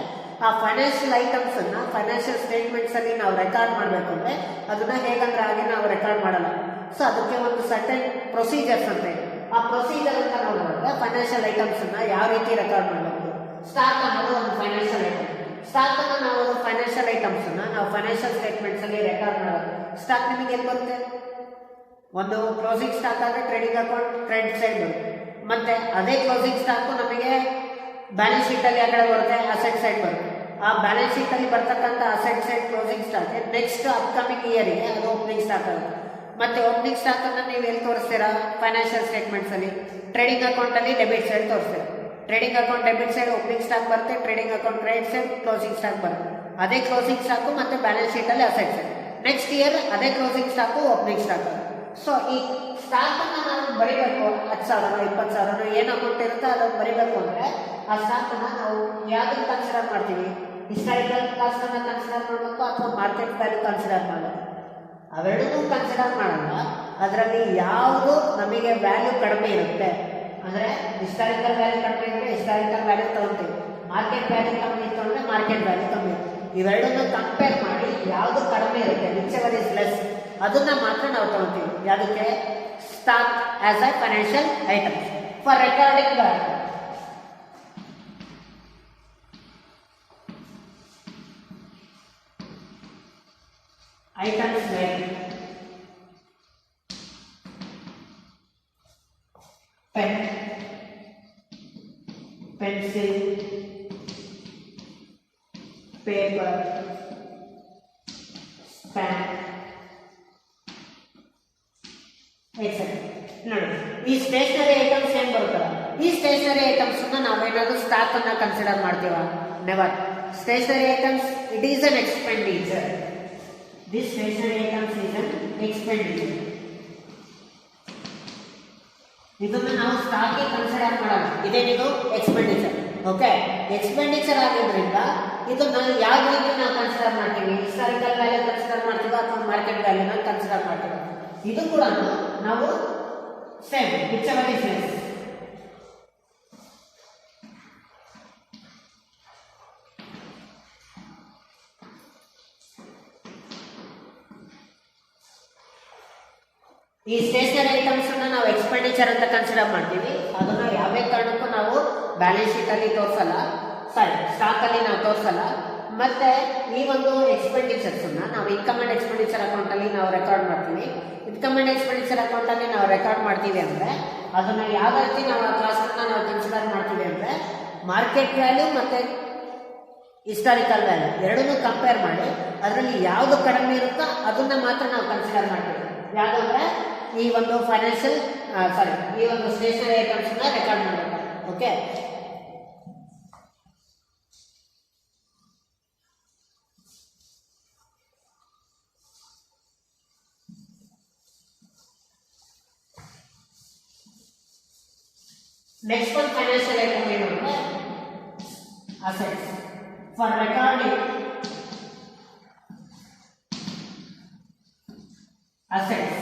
[SPEAKER 1] ಆ ಫೈನಾನ್ಷಿಯಲ್ ಐಟಮ್ಸ್ ಅನ್ನ ಫೈನಾನ್ಷಿಯಲ್ ಸ್ಟೇಟ್ಮೆಂಟ್ಸ್ ಅಲ್ಲಿ ನಾವು ರೆಕಾರ್ಡ್ ಮಾಡಬೇಕು ಅಂದ್ರೆ ಅದನ್ನ ಹೇಗಂದ್ರೆ ಹಾಗೆ ನಾವು ರೆಕಾರ್ಡ್ ಮಾಡಲ್ಲ. ಸೊ ಅದಕ್ಕೆ ಒಂದು ಸರ್ಟನ್ ಪ್ರೊಸೀಜರ್ಸ್ ಅಂತ ಇದೆ. ಆ ಪ್ರೊಸೀಜರ್ ಅಂತ ನಾವು ನೋಡಿದ್ರೆ ಫೈನಾನ್ಷಿಯಲ್ ಐಟಮ್ಸ್ ಅನ್ನ ಯಾವ ರೀತಿ ರೆಕಾರ್ಡ್ ಮಾಡಬೇಕು. ಸ್ಟಾಕ್ ಅನ್ನೋದು ಒಂದು ಫೈನಾನ್ಷಿಯಲ್ ಐಟಮ್. ಸ್ಟಾಕ್ ಅನ್ನ ನಾವು ಫೈನಾನ್ಷಿಯಲ್ ಐಟಮ್ಸ್ ಅನ್ನ ನಾವು ಫೈನಾನ್ಷಿಯಲ್ ಸ್ಟೇಟ್ಮೆಂಟ್ಸ್ ಅಲ್ಲಿ ರೆಕಾರ್ಡ್ ಮಾಡೋದು. ಸ್ಟಾಕ್ ನಿಮಗೆ ಏನ್ ಬರುತ್ತೆ, ಒಂದು ಕ್ಲೋಸಿಂಗ್ ಸ್ಟಾಕ್ ಆದ್ರೆ ಟ್ರೇಡಿಂಗ್ ಅಕೌಂಟ್ ಕ್ರೆಡಿಟ್ ಸೈಡ್ ಬರುತ್ತೆ, ಮತ್ತೆ ಅದೇ ಕ್ಲೋಸಿಂಗ್ ಸ್ಟಾಕ್ ನಮಗೆ ಬ್ಯಾಲೆನ್ಸ್ ಶೀಟ್ ಅಲ್ಲಿ ಆ ಕಡೆ ಬರುತ್ತೆ, ಅಸೆಟ್ ಸೈಡ್ ಬರುತ್ತೆ. ಆ ಬ್ಯಾಲೆನ್ಸ್ ಶೀಟ್ ಅಲ್ಲಿ ಬರ್ತಕ್ಕಂಥ asset side closing stock next upcoming ಇಯರ್ಗೆ ಅದು ಓಪನಿಂಗ್ ಸ್ಟಾಕ್ ಆಗುತ್ತೆ. ಮತ್ತೆ ಓಪನಿಂಗ್ ಸ್ಟಾಕ್ ಅನ್ನ ನೀವು ಎಲ್ಲಿ ತೋರಿಸ್ತೀರಾ, ಫೈನಾನ್ಷಿಯಲ್ ಸ್ಟೇಟ್ಮೆಂಟ್ಸ್ ಅಲ್ಲಿ ಟ್ರೇಡಿಂಗ್ ಅಕೌಂಟ್ ಅಲ್ಲಿ ಡೆಬಿಟ್ ಸೈಡ್ ತೋರಿಸ್ತೀರಾ. Trading account debit side opening stock ಬರುತ್ತೆ, trading account credit side closing stock ಬರುತ್ತೆ. ಅದೇ ಕ್ಲೋಸಿಂಗ್ ಸ್ಟಾಕ್ ಮತ್ತೆ ಬ್ಯಾಲೆನ್ಸ್ ಶೀಟ್ ಅಲ್ಲಿ ಅಸೆಟ್ ಸೈಡ್. ನೆಕ್ಸ್ಟ್ ಇಯರ್ ಅದೇ closing stock opening stock. So ಈ ಸ್ಟಾಕ್ ಅನ್ನ ನಾವು ಬರಿಬೇಕು, 10,000 20,000 ಏನು ಅಮೌಂಟ್ ಇರುತ್ತೋ ಅದನ್ನು ಬರಿಬೇಕು ಅಂದ್ರೆ ಆ ಸ್ಟಾಕ್ ಅನ್ನ ನಾವು ಯಾವ್ದನ್ನ ಕನ್ಸಿಡರ್ ಮಾಡ್ತೀವಿ? ಹಿಸ್ಟಾರಿಕಲ್ ಕಾಸ್ಟ್ ಅನ್ನ ಕನ್ಸಿಡರ್ ಮಾಡಬೇಕು ಅಥವಾ ಮಾರ್ಕೆಟ್ ವ್ಯಾಲ್ಯೂ ಕನ್ಸಿಡರ್ ಮಾಡಬೇಕು? ಅವೆರಡನ್ನೂ ಕನ್ಸಿಡರ್ ಮಾಡಲ್ಲ. ಅದರಲ್ಲಿ ಯಾವುದು ನಮಗೆ ವ್ಯಾಲ್ಯೂ ಕಡಿಮೆ ಇರುತ್ತೆ ಅಂದ್ರೆ ಹಿಸ್ಟಾರಿಕಲ್ ವ್ಯಾಲ್ಯೂ ಕಡಿಮೆ ಇದ್ರೆ ಹಿಸ್ಟಾರಿಕಲ್ ವ್ಯಾಲ್ಯೂ ತಗೊಳ್ತೀವಿ, ಮಾರ್ಕೆಟ್ ವ್ಯಾಲ್ಯೂ ಕಮ್ಮಿ ಇತ್ತು ಅಂದ್ರೆ ಮಾರ್ಕೆಟ್ ವ್ಯಾಲ್ಯೂ ಕಮ್ಮಿ ಇರುತ್ತೆ. ಇವೆರಡನ್ನು ಕಂಪೇರ್ ಮಾಡಿ ಯಾವುದು ಕಡಿಮೆ ಇರುತ್ತೆ, ವಿಚ್ ಎವರ್ ಇಸ್ ಲೆಸ್, ಅದನ್ನ ಮಾತ್ರ ನಾವು ತಗೊಳ್ತೀವಿ. ಯಾವುದಕ್ಕೆ? Stock as a financial item for recording value. Items like pen, pencil, paper, stamp, etc. ನೋಡಿ, ಈ ಸ್ಟೇಷನರಿ ಐಟಮ್ಸ್ ಏನ್ ಬರುತ್ತಲ್ಲ, ಈ ಸ್ಟೇಷನರಿ ಐಟಮ್ಸ್ ನಾವೇನಾದ್ರೂ ಸ್ಟಾಕ್ ಅನ್ನ ಕನ್ಸಿಡರ್ ಮಾಡ್ತೀವ? Never. Stationery items it is an expenditure. This stationery items is an expenditure. ಇದನ್ನು ನಾವು ಸ್ಟಾಕ್ ಕನ್ಸಿಡರ್ ಮಾಡಲ್ಲ, ಇದೇನಿದು ಎಕ್ಸ್ಪೆಂಡಿಚರ್. ಓಕೆ, ಎಕ್ಸ್ಪೆಂಡಿಚರ್ ಆಗಿದ್ರಿಂದ ಇದನ್ನ ಯಾವ ರೀತಿ ನಾವು ಕನ್ಸಿಡರ್ ಮಾಡ್ತೀವಿ? ಹಿಸ್ಟಾರಿಕಲ್ ವ್ಯಾಲ್ಯೂ ಕನ್ಸಿಡರ್ ಮಾಡ್ತೀವಿ ಅಥವಾ ಮಾರ್ಕೆಟ್ ವ್ಯಾಲ್ಯೂನ ಕನ್ಸಿಡರ್ ಮಾಡ್ತೀವಿ? ಇದು ಕೂಡ ನಾವು same which ever is less. ಈ ಸ್ಟೇಷನರಿ ಐಟಮ್ಸ್ ಅನ್ನ ನಾವು ಎಕ್ಸ್ಪೆಂಡಿಚರ್ ಅಂತ ಕನ್ಸಿಡರ್ ಮಾಡ್ತೀವಿ. ಅದನ್ನ ಯಾವುದೇ ಕಾರಣಕ್ಕೂ ನಾವು ಬ್ಯಾಲೆನ್ಸ್ ಶೀಟ್ ಅಲ್ಲಿ ತೋರಿಸಲ್ಲ, ಸ್ಟಾಕ್ ಅಲ್ಲಿ ನಾವು ತೋರಿಸಲ್ಲ. ಮತ್ತೆ ಈ ಒಂದು ಎಕ್ಸ್ಪೆಂಡಿಚರ್ಸ್ ನಾವು ಇನ್ಕಮ್ ಅಂಡ್ ಎಕ್ಸ್ಪೆಂಡಿಚರ್ ಅಕೌಂಟ್ ಅಲ್ಲಿ ನಾವು ರೆಕಾರ್ಡ್ ಮಾಡ್ತೀವಿ. ಇನ್ಕಮ್ ಅಂಡ್ ಎಕ್ಸ್ಪೆಂಡಿಚರ್ ಅಕೌಂಟ್ ಅಲ್ಲಿ ನಾವು ರೆಕಾರ್ಡ್ ಮಾಡ್ತೀವಿ ಅಂದ್ರೆ ಅದನ್ನ ಯಾವ ರೀತಿ ನಾವು ಆ ಕಾಸ್ಟ್ ಅನ್ನ ನಾವು ಕನ್ಸಿಡರ್ ಮಾಡ್ತೀವಿ ಅಂದ್ರೆ ಮಾರ್ಕೆಟ್ ವ್ಯಾಲ್ಯೂ ಮತ್ತೆ ಹಿಸ್ಟಾರಿಕಲ್ ವ್ಯಾಲ್ಯೂ ಎರಡನ್ನೂ ಕಂಪೇರ್ ಮಾಡಿ ಅದರಲ್ಲಿ ಯಾವ್ದು ಕಡಿಮೆ ಇರುತ್ತೋ ಅದನ್ನ ಮಾತ್ರ ನಾವು ಕನ್ಸಿಡರ್ ಮಾಡ್ತೀವಿ. ಯಾವ್ದಂದ್ರೆ ಈ ಒಂದು ಫೈನಾನ್ಷಿಯಲ್ ಈ ಒಂದು ಸ್ಟೇಷನರಿ ಐಟಮ್ಸ್ ನ ರೆಕಾರ್ಡ್ ಮಾಡಬೇಕು. ಓಕೆ, ನೆಕ್ಸ್ಟ್ ಒಂದು ಫೈನಾನ್ಷಿಯಲ್ ಐಟಮ್ ಏನು ಅಂದ್ರೆ assets. For recording assets,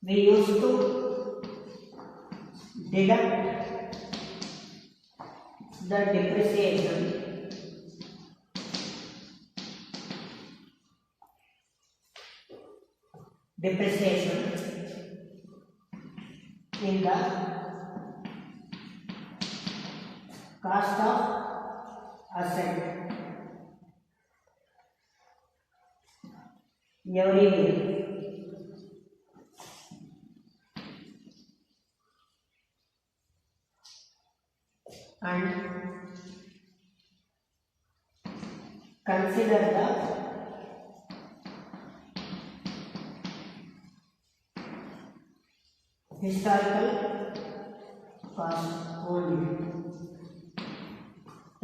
[SPEAKER 1] we used to deduct the depreciation in the cost of asset every year. And consider the historical cost only.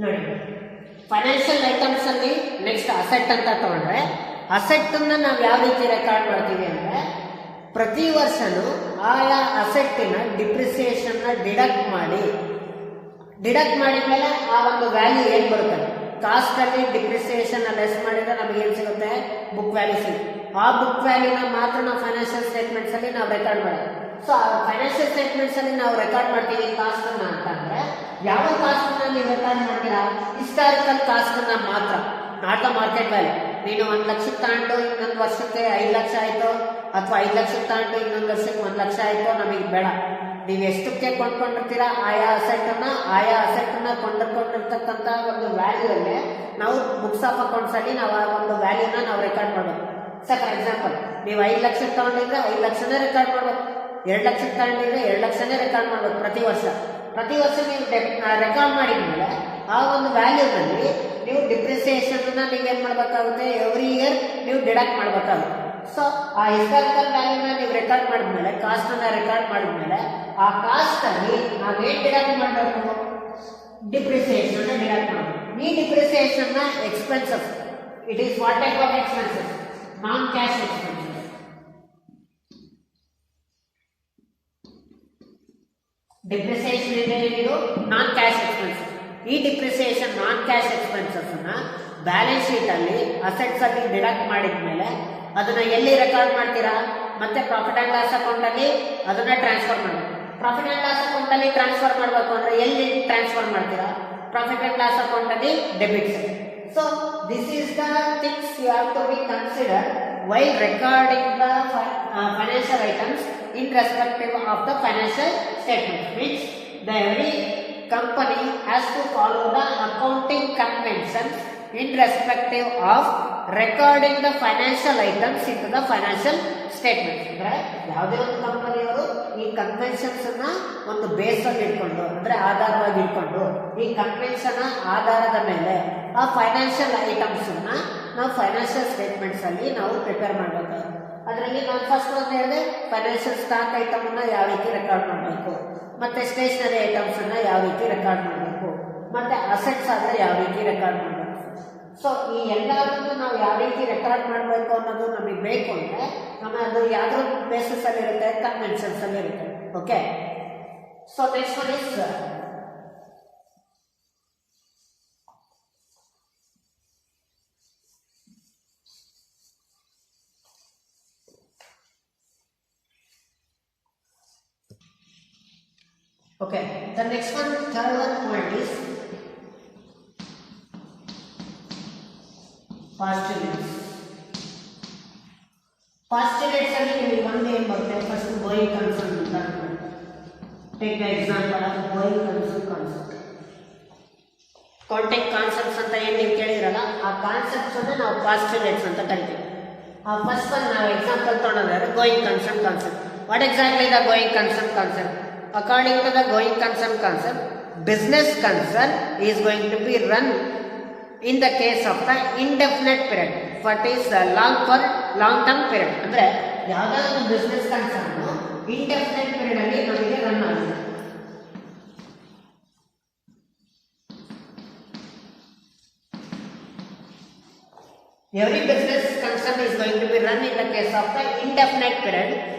[SPEAKER 1] ನೋಡಿ, financial items ಅಲ್ಲಿ next asset ಅಂತ ತಗೊಂಡ್ರೆ asset ಅನ್ನ ನಾವು ಯಾವ ರೀತಿ ರೆಕಾರ್ಡ್ ಮಾಡ್ತೀವಿ ಅಂದ್ರೆ ಪ್ರತಿ ವರ್ಷನೂ ಆಯಾ ಅಸೆಟ್ಟಿನ ಡಿಪ್ರಿಸಿಯೇಷನ್ ಡಿಡಕ್ಟ್ ಮಾಡಿದ್ಮೇಲೆ ಆ ಒಂದು ವ್ಯಾಲ್ಯೂ ಏನ್ ಬರುತ್ತೆ, ಕಾಸ್ಟ್ ಅಲ್ಲಿ ಡಿಪ್ರಿಸಿಯೇಷನ್ ಲೆಸ್ ಮಾಡಿದ್ರೆ ನಮಗೆ ಏನ್ ಸಿಗುತ್ತೆ? ಬುಕ್ ವ್ಯಾಲ್ಯೂ ಸಿಗುತ್ತೆ. ಆ ಬುಕ್ ವ್ಯಾಲ್ಯೂನ ಮಾತ್ರ ನಾವು ಫೈನಾನ್ಷಿಯಲ್ ಸ್ಟೇಟ್ಮೆಂಟ್ಸ್ ಅಲ್ಲಿ ನಾವು ರೆಕಾರ್ಡ್ ಮಾಡೋದು. ಸೊ ಆ ಫೈನಾನ್ಷಿಯಲ್ ಸ್ಟೇಟ್ಮೆಂಟ್ಸ್ ಅಲ್ಲಿ ನಾವು ರೆಕಾರ್ಡ್ ಮಾಡ್ತೀವಿ ಕಾಸ್ಟ್ ಅನ್ನ ಅಂತಂದ್ರೆ ಯಾವ ಕಾಸ್ಟ್ ಅನ್ನ ನೀವು ರೆಕಾರ್ಡ್ ಮಾಡ್ತೀರಾ? ಹಿಸ್ಟಾರಿಕಲ್ ಕಾಸ್ಟ್ ಅನ್ನ ಮಾತ್ರ, ನಾಟ್ ದ ಮಾರ್ಕೆಟ್ ವ್ಯಾಲ್ಯೂ. ನೀನು 1 ಲಕ್ಷಕ್ಕೆ ತಗೊಂಡು ಇನ್ನೊಂದು ವರ್ಷಕ್ಕೆ 5 ಲಕ್ಷ ಆಯ್ತು ಅಥವಾ 5 ಲಕ್ಷಕ್ಕೆ ತಗೊಂಡು ಇನ್ನೊಂದು ವರ್ಷಕ್ಕೆ 1 ಲಕ್ಷ ಆಯ್ತು, ನಮಗೆ ಬೇಡ. ನೀವು ಎಷ್ಟಕ್ಕೆ ಕೊಂಡ್ಕೊಂಡಿರ್ತೀರಾ ಆಯಾ ಅಸೆಟ್ ಅನ್ನ ಕೊಂಡ್ಕೊಂಡಿರ್ತಕ್ಕಂಥ ಒಂದು ವ್ಯಾಲ್ಯೂ ಅಲ್ಲೇ ನಾವು ಬುಕ್ಸ್ ಆಫ್ ಅಕೌಂಟ್ಸ್ ಅಲ್ಲಿ ನಾವು ಆ ಒಂದು ವ್ಯಾಲ್ಯೂನ ನಾವು ರೆಕಾರ್ಡ್ ಮಾಡಬೇಕು. ಫಾರ್ ಎಕ್ಸಾಂಪಲ್, ನೀವು 5 ಲಕ್ಷಕ್ಕೆ ತಗೊಂಡಿದ್ರೆ 5 ಲಕ್ಷನೇ ರೆಕಾರ್ಡ್ ಮಾಡಬೇಕು. 2 ಲಕ್ಷಕ್ಕೆ ತಗೊಂಡಿದ್ರೆ 2 ಲಕ್ಷನೇ ರೆಕಾರ್ಡ್ ಮಾಡಬೇಕು. ಪ್ರತಿ ವರ್ಷ ನೀವು ರೆಕಾರ್ಡ್ ಮಾಡಿದ್ಮೇಲೆ ಆ ಒಂದು ವ್ಯಾಲ್ಯೂನಲ್ಲಿ ನೀವು ಡಿಪ್ರಿಸಿಯೇಷನ್ ನೀವೇನ್ ಮಾಡ್ಬೇಕಾಗುತ್ತೆ? ಎವ್ರಿ ಇಯರ್ ನೀವು ಡಿಡಕ್ಟ್ ಮಾಡ್ಬೇಕಾಗುತ್ತೆ. ಸೊ ಆ ಹಿಸ್ಟಾರಿಕಲ್ ವ್ಯಾಲ್ಯೂನ ನೀವು ರೆಕಾರ್ಡ್ ಮಾಡಿದ್ಮೇಲೆ, ಕಾಸ್ಟ್ ಅನ್ನ ರೆಕಾರ್ಡ್ ಮಾಡಿದ್ಮೇಲೆ ಆ ಕಾಸ್ಟ್ ಅಲ್ಲಿ ನಾವೇನ್ ಡಿಡಕ್ಟ್ ಮಾಡಬೇಕು? ಡಿಪ್ರಿಸಿಯೇಷನ್ ಡಿಡಕ್ಟ್ ಮಾಡಬೇಕು. ಈ ಡಿಪ್ರಿಸಿಯೇಷನ್ ನ expenses, it is what type of expenses? Non cash expenses. Depreciation ಇದು ನಾನ್ ಕ್ಯಾಶ್ ಎಕ್ಸ್ಪೆನ್ಸಸ್. ಈ ಡಿಪ್ರಿಸಿಯೇಷನ್ ನಾನ್ ಕ್ಯಾಶ್ ಎಕ್ಸ್ಪೆನ್ಸಸ್ ಅನ್ನ ಬ್ಯಾಲೆನ್ಸ್ ಶೀಟ್ ಅಲ್ಲಿ ಅಸೆಟ್ಸ್ ಅಲ್ಲಿ ಡಿಡಕ್ಟ್ ಮಾಡಿದ್ಮೇಲೆ ಅದನ್ನ ಎಲ್ಲಿ ರೆಕಾರ್ಡ್ ಮಾಡ್ತೀರಾ? ಮತ್ತೆ ಪ್ರಾಫಿಟ್ ಅಂಡ್ ಲಾಸ್ ಅಕೌಂಟ್ ಅಲ್ಲಿ ಅದನ್ನ ಟ್ರಾನ್ಸ್ಫರ್ ಮಾಡಬೇಕು. ಪ್ರಾಫಿಟ್ ಅಂಡ್ ಲಾಸ್ ಅಕೌಂಟ್ ಅಲ್ಲಿ ಟ್ರಾನ್ಸ್ಫರ್ ಮಾಡಬೇಕು ಅಂದ್ರೆ ಎಲ್ಲಿ ಟ್ರಾನ್ಸ್ಫರ್ ಮಾಡ್ತೀರಾ? ಪ್ರಾಫಿಟ್ ಅಂಡ್ ಲಾಸ್ ಅಕೌಂಟ್ ಅಲ್ಲಿ debit side. So this is the things you have to be consider while recording the financial items in respective of the financial statements, which the every company has to follow the accounting conventions in respective of recording the financial items into the financial statements. ಅಂದ್ರೆ ಯಾವುದೇ ಒಂದು ಕಂಪನಿಯವರು ಈ conventions ಅನ್ನ ಒಂದು base ಅಲ್ಲಿ ಇಟ್ಕೊಂಡು, ಅಂದ್ರೆ ಆಧಾರವಾಗಿ ಇಟ್ಕೊಂಡು, ಈ ಕನ್ವೆನ್ಷನ್ ಆಧಾರದ ಮೇಲೆ ಆ ಫೈನಾನ್ಷಿಯಲ್ ಐಟಮ್ಸ್ ಅನ್ನ ನಾವು ಫೈನಾನ್ಷಿಯಲ್ ಸ್ಟೇಟ್ಮೆಂಟ್ಸ್ ಅಲ್ಲಿ ನಾವು ಪ್ರಿಪೇರ್ ಮಾಡಬೇಕು. ಅದರಲ್ಲಿ ನಾನು ಫಸ್ಟ್ ಒಂದು ಹೇಳಿದೆ, ಫೈನಾನ್ಷಿಯಲ್ ಸ್ಟಾಕ್ ಐಟಮ್ ಅನ್ನ ಯಾವ ರೀತಿ ರೆಕಾರ್ಡ್ ಮಾಡಬೇಕು, ಮತ್ತೆ ಸ್ಟೇಷನರಿ ಐಟಮ್ಸ್ ಅನ್ನ ಯಾವ ರೀತಿ ರೆಕಾರ್ಡ್ ಮಾಡಬೇಕು, ಮತ್ತೆ ಅಸೆಟ್ಸ್ ಆದ್ರೆ ಯಾವ ರೀತಿ ರೆಕಾರ್ಡ್ ಮಾಡಬೇಕು. ಸೊ ಈ ಎಲ್ಲದನ್ನು ನಾವು ಯಾವ ರೀತಿ ರೆಕಾರ್ಡ್ ಮಾಡಬೇಕು ಅನ್ನೋದು ನಮಗೆ ಬೇಕು ಅಂದ್ರೆ ನಮಗೆ ಅದು ಯಾವ್ದ್ರ ಬೇಸಿಸ್ ಅಲ್ಲಿ ಇರುತ್ತೆ? ಕನ್ವೆನ್ಷನ್ಸ್ ಅಲ್ಲಿ ಇರುತ್ತೆ. Okay, so next one is okay, the next one, third one point is postulates. Postulates ಅಲ್ಲಿ ನಿಮಗೆ ಒಂದು ಏನು ಬರುತ್ತೆ? ಫಸ್ಟ್ ಗೋಯಿಂಗ್ ಕನ್ಸರ್ನ್ ಅಂತ. Take the example of going concern concept. Contact concepts ಅಂತ ಏನು ನೀವು ಕೇಳಿರಲ್ಲ, ಆ ಕಾನ್ಸೆಪ್ಟ್ಸ್ ಅನ್ನ ನಾವು ಪಾಸ್ಟುಲೇಟ್ಸ್ ಅಂತ ಕರಿತೀವಿ. ಆ ಫಸ್ಟ್ ಒಂದು ನಾವು ಎಕ್ಸಾಂಪಲ್ ತಗೊಂಡ್ರೆ going concern concept. What exactly the going concern concept? According to the going concern concept, business concern is going to be run in the case of the indefinite period. What is the long term period? ಅಂದ್ರೆ ಯಾವುದೇ ಒಂದು business concern indefinite period ಅಲ್ಲಿ ನಮಗೆ run ಆಗುತ್ತೆ. Every business concern is going to be run in the case of the indefinite period.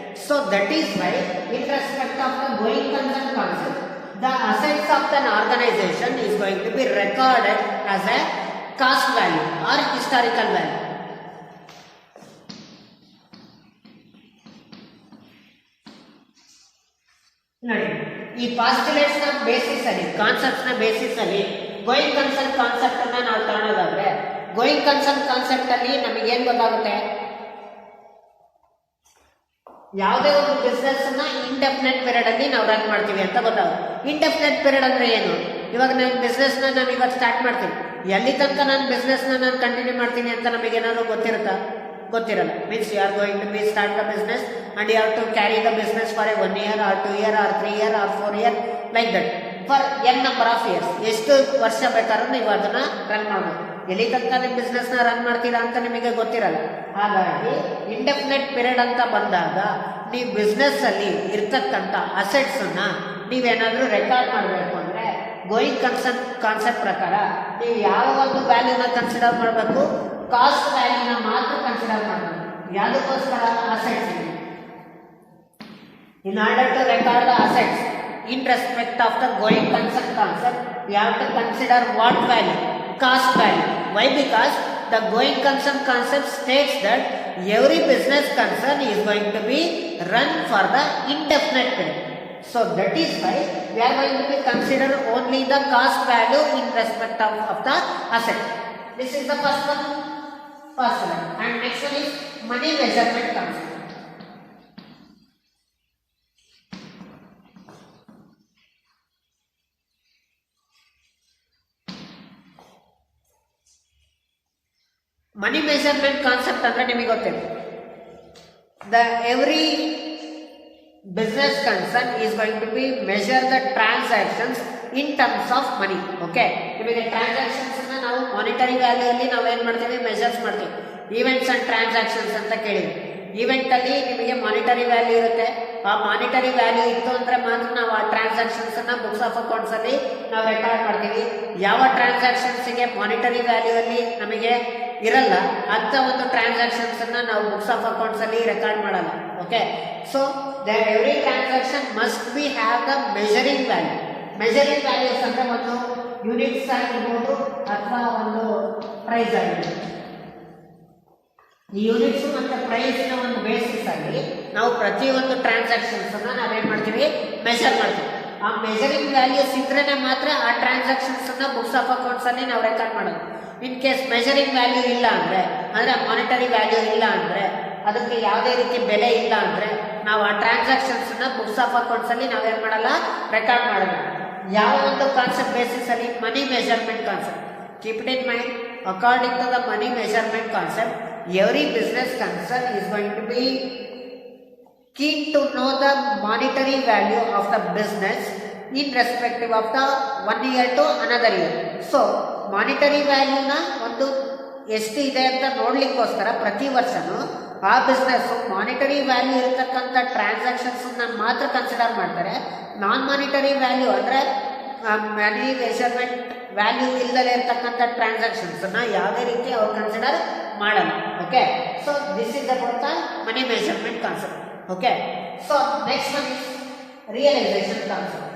[SPEAKER 1] So that is why, in respect of the going concern concept, the assets of an organization is going to be recorded as a cost value or historical value. ನೋಡಿ, ಈ postulates ನ basis ಅಲ್ಲಿ, concepts ನ basis ಅಲ್ಲಿ going concern concept ಅನ್ನ ನಾವು ತಗೊಳ್ಳೋದಾದ್ರೆ, going concern concept ಅಲ್ಲಿ ನಮಗೆ ಏನ್ ಗೊತ್ತಾಗುತ್ತೆ? ಯಾವುದೇ ಒಂದು ಬಿಸ್ನೆಸ್ ಅನ್ನ ಇಂಡೆಫಿನೆಟ್ ಪೀರಿಯಡ್ ಅಲ್ಲಿ ನಾವು ರನ್ ಮಾಡ್ತೀವಿ ಅಂತ ಗೊತ್ತಾಗುತ್ತೆ. ಇಂಡೆಫಿನೆಟ್ ಪೀರಿಯಡ್ ಅಂದ್ರೆ ಏನು? ಇವಾಗ ನನ್ನ ಬಿಸ್ನೆಸ್ ನಾನು ಇವತ್ತು ಸ್ಟಾರ್ಟ್ ಮಾಡ್ತೀನಿ, ಎಲ್ಲಿ ತನಕ ನನ್ನ ಬಿಸ್ನೆಸ್ ನಾನು ಕಂಟಿನ್ಯೂ ಮಾಡ್ತೀನಿ ಅಂತ ನಮಗೆ ಏನಾದ್ರು ಗೊತ್ತಿರುತ್ತಾ? ಗೊತ್ತಿರಲ್ಲ. Means you are going to be start the business and you have to carry the business for a 1 year or 2 year or 3 year or 4 year like that, for N number of years. ಎಷ್ಟು ವರ್ಷ ಬೇಕಾದ್ರೂ ನೀವು ಅದನ್ನ run ಮಾಡಬಹುದು. ಎಲ್ಲಿ ತನಕ ನಿಮ್ಮ business ನ ರನ್ ಮಾಡ್ತೀರಾ ಅಂತ ನಿಮಗೆ ಗೊತ್ತಿರಲ್ಲ. ಹಾಗಾಗಿ ಇಂಡೆಫಿನೆಟ್ ಪೀರಿಯಡ್ ಅಂತ ಬಂದಾಗ ನೀವು ಬಿಸ್ನೆಸ್ ಅಲ್ಲಿ ಇರ್ತಕ್ಕಂಥ ಅಸೆಟ್ಸ್ ಅನ್ನ ನೀವೇನಾದ್ರೂ ರೆಕಾರ್ಡ್ ಮಾಡಬೇಕು ಅಂದ್ರೆ ಗೋಯಿಂಗ್ ಕನ್ಸರ್ನ್ ಕಾನ್ಸೆಪ್ಟ್ ಪ್ರಕಾರ ನೀವು ಯಾವ ಒಂದು ವ್ಯಾಲ್ಯೂನ ಕನ್ಸಿಡರ್ ಮಾಡಬೇಕು? ಕಾಸ್ಟ್ ವ್ಯಾಲ್ಯೂನ ಮಾತ್ರ ಕನ್ಸಿಡರ್ ಮಾಡಬೇಕು. ಯಾವುದಕ್ಕೋಸ್ಕರ? Assets. In order to record the assets in respect of the going concern concept, you have to consider what value? Cost value. Why? Because the going concern concept states that every business concern is going to be run for the indefinite period. So that is why we are going to be consider only the cost value in respect of the asset. This is the first one, postulate. And next one is money measurement concept. Money measurement concept ಅಂದ್ರೆ ನಿಮಗೆ ಗೊತ್ತಿದೆ. The every business concern is going to be measure the transactions in terms of money. Okay, ನಿಮಗೆ transactions ನಾವು monetary value ಅಲ್ಲಿ ನಾವು ಏನ್ ಮಾಡ್ತೀವಿ? Measures ಮಾಡ್ತೀವಿ. ಈವೆಂಟ್ಸ್ ಅಂಡ್ ಟ್ರಾನ್ಸಾಕ್ಷನ್ಸ್ ಅಂತ ಕೇಳಿದ್ವಿ. ಈವೆಂಟ್ ಅಲ್ಲಿ ನಿಮಗೆ ಮಾನಿಟರಿ ವ್ಯಾಲ್ಯೂ ಇರುತ್ತೆ, ಆ ಮಾನಿಟರಿ ವ್ಯಾಲ್ಯೂ ಇತ್ತು ಅಂದ್ರೆ ಮಾತ್ರ ನಾವು ಆ ಟ್ರಾನ್ಸಾಕ್ಷನ್ಸ್ ಅನ್ನ ಬುಕ್ಸ್ ಆಫ್ ಅಕೌಂಟ್ಸ್ ಅಲ್ಲಿ ನಾವು ರೆಕಾರ್ಡ್ ಮಾಡ್ತೀವಿ. ಯಾವ ಟ್ರಾನ್ಸಾಕ್ಷನ್ಸ್ ಗೆ ಮಾನಿಟರಿ ವ್ಯಾಲ್ಯೂ ಅಲ್ಲಿ ನಮಗೆ ಇರಲ್ಲ ಅಂತ ಒಂದು ಟ್ರಾನ್ಸಾಕ್ಷನ್ಸ್ ಅನ್ನ ನಾವು ಬುಕ್ಸ್ ಆಫ್ ಅಕೌಂಟ್ಸ್ ಅಲ್ಲಿ ರೆಕಾರ್ಡ್ ಮಾಡಲ್ಲ. Okay, so every transaction must be have the measuring value. Measuring values ಅಂದ್ರೆ ಒಂದು ಯೂನಿಟ್ಸ್ ಆಗಿರ್ಬೋದು ಅಥವಾ ಒಂದು ಪ್ರೈಸ್ ಆಗಿರ್ಬೋದು. ಈ ಯೂನಿಟ್ಸ್ ಮತ್ತೆ ಪ್ರೈಸ್ ನ ಒಂದು ಬೇಸಿಸ್ ಆಗಿ ನಾವು ಪ್ರತಿಯೊಂದು ಟ್ರಾನ್ಸಾಕ್ಷನ್ಸ್ ಅನ್ನ ನಾವೇನ್ ಮಾಡ್ತೀವಿ, ಮೆಜರ್ ಮಾಡ್ತೀವಿ. ಆ ಮೆಜರಿಂಗ್ ವ್ಯಾಲ್ಯೂಸ್ ಇದ್ರೇನೆ ಮಾತ್ರ ಆ ಟ್ರಾನ್ಸಾಕ್ಷನ್ಸ್ ಅನ್ನ ಬುಕ್ಸ್ ಆಫ್ ಅಕೌಂಟ್ಸ್ ಅಲ್ಲಿ ನಾವು ರೆಕಾರ್ಡ್ ಮಾಡೋದು. ಇನ್ ಕೇಸ್ ಮೆಜರಿಂಗ್ ವ್ಯಾಲ್ಯೂ ಇಲ್ಲ ಅಂದ್ರೆ ಮಾನಿಟರಿ ವ್ಯಾಲ್ಯೂ ಇಲ್ಲ ಅಂದ್ರೆ, ಅದಕ್ಕೆ ಯಾವುದೇ ರೀತಿ ಬೆಲೆ ಇಲ್ಲ ಅಂದ್ರೆ ನಾವು ಆ ಟ್ರಾನ್ಸಾಕ್ಷನ್ಸ್ ನ ಬುಕ್ಸ್ ಆಫ್ ಅಕೌಂಟ್ಸ್ ಅಲ್ಲಿ ನಾವೇನ್ ಮಾಡಲ್ಲ, ರೆಕಾರ್ಡ್ ಮಾಡಲ್ಲ. ಯಾವ ಒಂದು ಕಾನ್ಸೆಪ್ಟ್ ಬೇಸಿಸ್ ಅಲ್ಲಿ, money measurement concept. Keep it in mind, according to the money measurement concept, every business concern is going to be keen to know the monetary value of the business in respective of the one year to another year. So monetary value ನ ಒಂದು ಎಷ್ಟು ಇದೆ ಅಂತ ನೋಡ್ಲಿಕ್ಕೋಸ್ಕರ ಪ್ರತಿ ವರ್ಷನೂ ಆ business monetary value ಇರತಕ್ಕಂಥ transactions ಮಾತ್ರ ಕನ್ಸಿಡರ್ ಮಾಡ್ತಾರೆ. ನಾನ್ ಮಾನಿಟರಿ ವ್ಯಾಲ್ಯೂ ಅಂದ್ರೆ ಮನಿ ಮೆಜರ್ಮೆಂಟ್ ವ್ಯಾಲ್ಯೂ ಇಲ್ಲದೆ ಇರತಕ್ಕಂಥ ಟ್ರಾನ್ಸಾಕ್ಷನ್ಸ್ ಯಾವುದೇ ರೀತಿ ಅವ್ರು ಕನ್ಸಿಡರ್ ಮಾಡಲ್ಲ. Okay, so this is about the money measurement concept. Okay, so next one is realisation concept.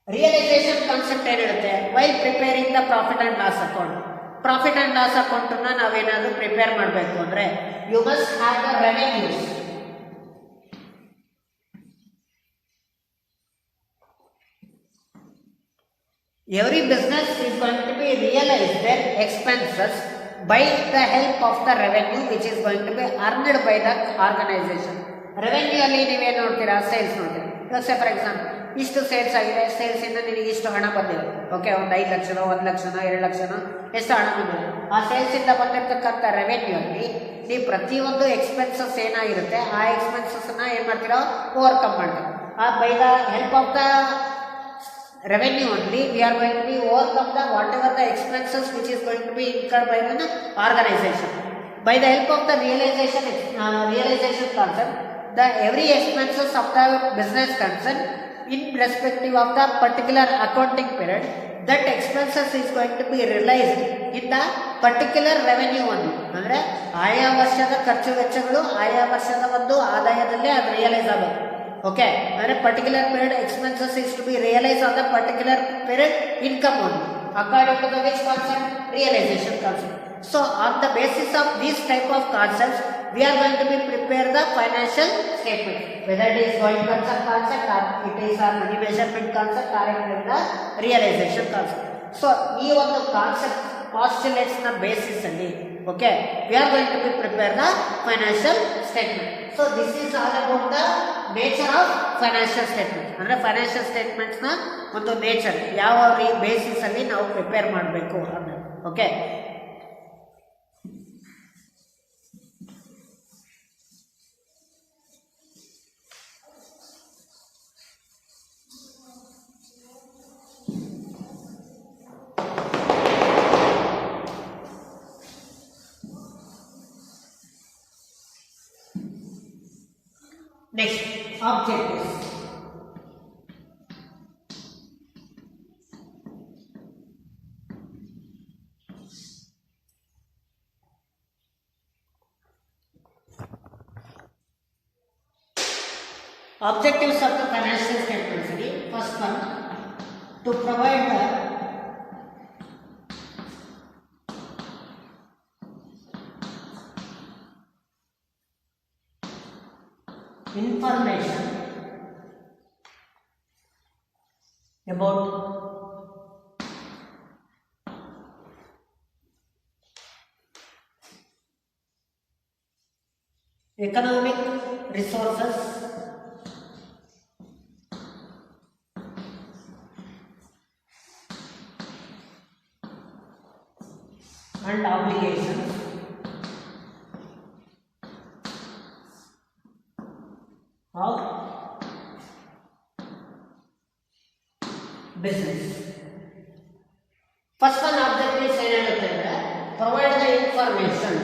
[SPEAKER 1] Realisation concept ಏನಿರುತ್ತೆ, while preparing the profit and loss account. Profit and loss account ನಾವೇನಾದ್ರೂ prepare ಮಾಡಬೇಕು ಅಂದ್ರೆ you must have the revenues. Every business is going to be realize their expenses by the help of the revenue which is going to be earned by the organization. Revenue ಅಲ್ಲಿ ನೀವೇನು ನೋಡ್ತೀರಾ, sales ನೋಡ್ತೀರಾ. ಇವಾಗ for example ಇಷ್ಟು sales ಆಗಿದೆ, sales ಇಂದ ನಿನಗೆ ಇಷ್ಟು ಹಣ ಬಂದಿದೆ. ಓಕೆ, ಒಂದು 5 ಲಕ್ಷನೋ 1 ಲಕ್ಷನೋ 2 ಲಕ್ಷನೋ ಎಷ್ಟು ಹಣ ಬಂದಿದೆ. ಆ ಸೇಲ್ಸ್ ಇಂದ ಬಂದಿರತಕ್ಕಂಥ ರೆವೆನ್ಯೂ ಅಲ್ಲಿ ನೀವು ಪ್ರತಿಯೊಂದು ಎಕ್ಸ್ಪೆನ್ಸಸ್ ಏನಾಗಿರುತ್ತೆ ಆ ಎಕ್ಸ್ಪೆನ್ಸಸ್ ಅನ್ನ ಏನ್ ಮಾಡ್ತೀರಾ, ಓವರ್ಕಮ್ ಮಾಡ್ತೀರಾ. By the help of the revenue only we are going to be overcome the whatever the expenses which is going to be incurred by an organization. By the help of the realization concept, the every expenses of the business concern in respective of the particular accounting period, that expenses is going to be realized in the particular revenue only. ಅಂದ್ರೆ ಆಯಾ ವರ್ಷದ ಖರ್ಚು ವೆಚ್ಚಗಳು ಆಯಾ ವರ್ಷದ ಒಂದು ಆದಾಯದಲ್ಲೇ ಅದು realise ಆಗಬೇಕು. Okay, and a particular period expenses is to be realized on the particular period income only, according to the which concept, realization concept. So on the basis of these type of concepts, we are going to be prepare the financial statement, whether it is going concern concept or it is a money measurement concept or it is the realization concept. So ಈ ಒಂದು concept postulates na basis alli. Okay, we are going to be prepare the financial statement. So this is all about the nature of financial statement. ಅಂದ್ರೆ financial statements na ಒಂದು nature ಯಾವ basis ಅಲ್ಲಿ ನಾವು prepare ಮಾಡಬೇಕು ಅನ್ನೋದು. Okay, next, objectives. Objectives of the financial statements. First one, to provide the information about economic resources and obligations of business. First one objective is ಏನಾಗುತ್ತೆ ಅಂದ್ರೆ provide the information.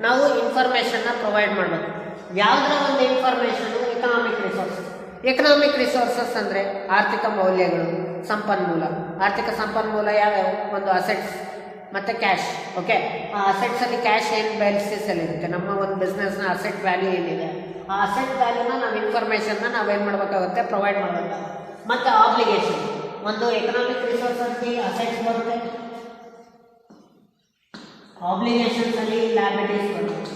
[SPEAKER 1] ನಾವು ಇನ್ಫಾರ್ಮೇಷನ್ನ provide ಮಾಡಬೇಕು. ಯಾವುದರ ಒಂದು information? Economic resources. Economic resources ಅಂದರೆ ಆರ್ಥಿಕ ಮೌಲ್ಯಗಳು, ಸಂಪನ್ಮೂಲ. ಆರ್ಥಿಕ ಸಂಪನ್ಮೂಲ ಯಾವ್ಯಾವು? ಒಂದು ಅಸೆಟ್ಸ್ ಮತ್ತು ಕ್ಯಾಶ್. ಓಕೆ, ಆ ಅಸೆಟ್ಸಲ್ಲಿ ಕ್ಯಾಶ್ ಏನು ಬೇಸಿಸಲ್ಲಿ ಇರುತ್ತೆ, ನಮ್ಮ ಒಂದು ಬಿಸ್ನೆಸ್ನ ಅಸೆಟ್ ವ್ಯಾಲ್ಯೂ ಏನಿದೆ ಆ ಅಸೆಟ್ ವ್ಯಾಲ್ಯೂನ ನಾವು ಇನ್ಫಾರ್ಮೇಷನ್ನ ನಾವೇನು ಮಾಡಬೇಕಾಗುತ್ತೆ? ಪ್ರೊವೈಡ್ ಮಾಡಬೇಕಾಗುತ್ತೆ. ಮತ್ತು ಆಬ್ಲಿಗೇಷನ್. ಒಂದು ಎಕನಾಮಿಕ್ ರಿಸೋರ್ಸಲ್ಲಿ ಅಸೆಟ್ಸ್ ಬರುತ್ತೆ, ಆಬ್ಲಿಗೇಷನ್ಸ್ ಅಲ್ಲಿ ಲಯಬಿಲಿಟೀಸ್ ಬರುತ್ತೆ.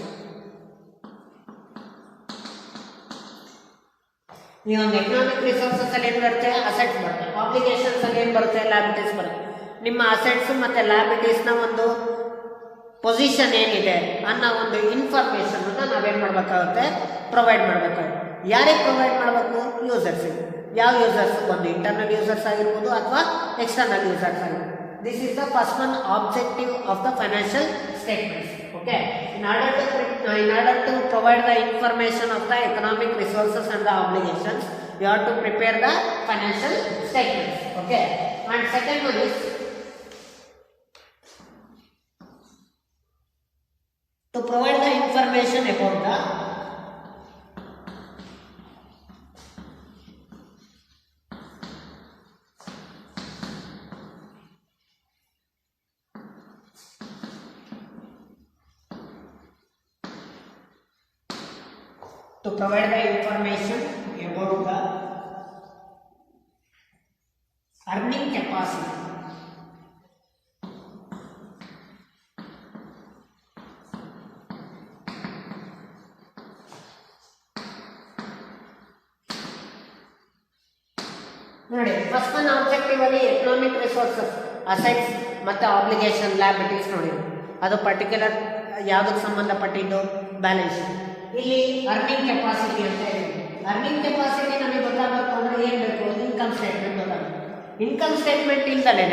[SPEAKER 1] ಈ ಒಂದು ಎಕನಾಮಿಕ್ ರಿಸೋರ್ಸಸ್ ಅಲ್ಲಿ ಏನು ಬರುತ್ತೆ? ಅಸೆಟ್ಸ್ ಬರುತ್ತೆ. ಆಬ್ಲಿಗೇಷನ್ಸ್ ಅಲ್ಲಿ ಏನು ಬರುತ್ತೆ? ಲಯಬಿಲಿಟೀಸ್ ಬರುತ್ತೆ. ನಿಮ್ಮ ಅಸೆಟ್ಸ್ ಮತ್ತು ಲಯಬಿಲಿಟೀಸ್ನ ಒಂದು ಪೊಸಿಷನ್ ಏನಿದೆ ಅನ್ನೋ ಒಂದು ಇನ್ಫಾರ್ಮೇಷನ್ ನಾವೇನು ಮಾಡಬೇಕಾಗುತ್ತೆ? ಪ್ರೊವೈಡ್ ಮಾಡಬೇಕಾಗುತ್ತೆ. ಯಾರಿಗೆ ಪ್ರೊವೈಡ್ ಮಾಡಬೇಕು? ಯೂಸರ್ಸಿಗೆ. ಯಾವ ಯೂಸರ್ಸ್? ಒಂದು ಇಂಟರ್ನಲ್ ಯೂಸರ್ಸ್ ಆಗಿರ್ಬೋದು ಅಥವಾ ಎಕ್ಸ್ಟರ್ನಲ್ ಯೂಸರ್ಸ್ ಆಗಿರ್ಬೋದು. This is the first one objective of the financial statements. Okay. In order to provide the information of the economic resources and the obligations, you have to prepare the financial statements. Okay. And second one is to provide the information about the earning capacity. ನೋಡಿ, first one objective ಅಲ್ಲಿ economic resources, assets ಮತ್ತು obligation, liabilities ನೋಡಿ. ಅದು particular ಯಾವುದಕ್ಕೆ ಸಂಬಂಧಪಟ್ಟಿದ್ದು? Balance sheet. ಇಲ್ಲಿ earning capacity ಅಂತ ಇದೆ. ಅರ್ನಿಂಗ್ ಕೆಪಾಸಿಟಿ ನಮಗೆ ಗೊತ್ತಾಗಬೇಕು ಅಂದ್ರೆ ಏನು ಬೇಕು? ಇನ್ಕಮ್ ಸ್ಟೇಟ್ಮೆಂಟ್ ಗೊತ್ತಾಗಬೇಕು. ಇನ್ಕಮ್ ಸ್ಟೇಟ್ಮೆಂಟ್ ಇಲ್ದಲೇ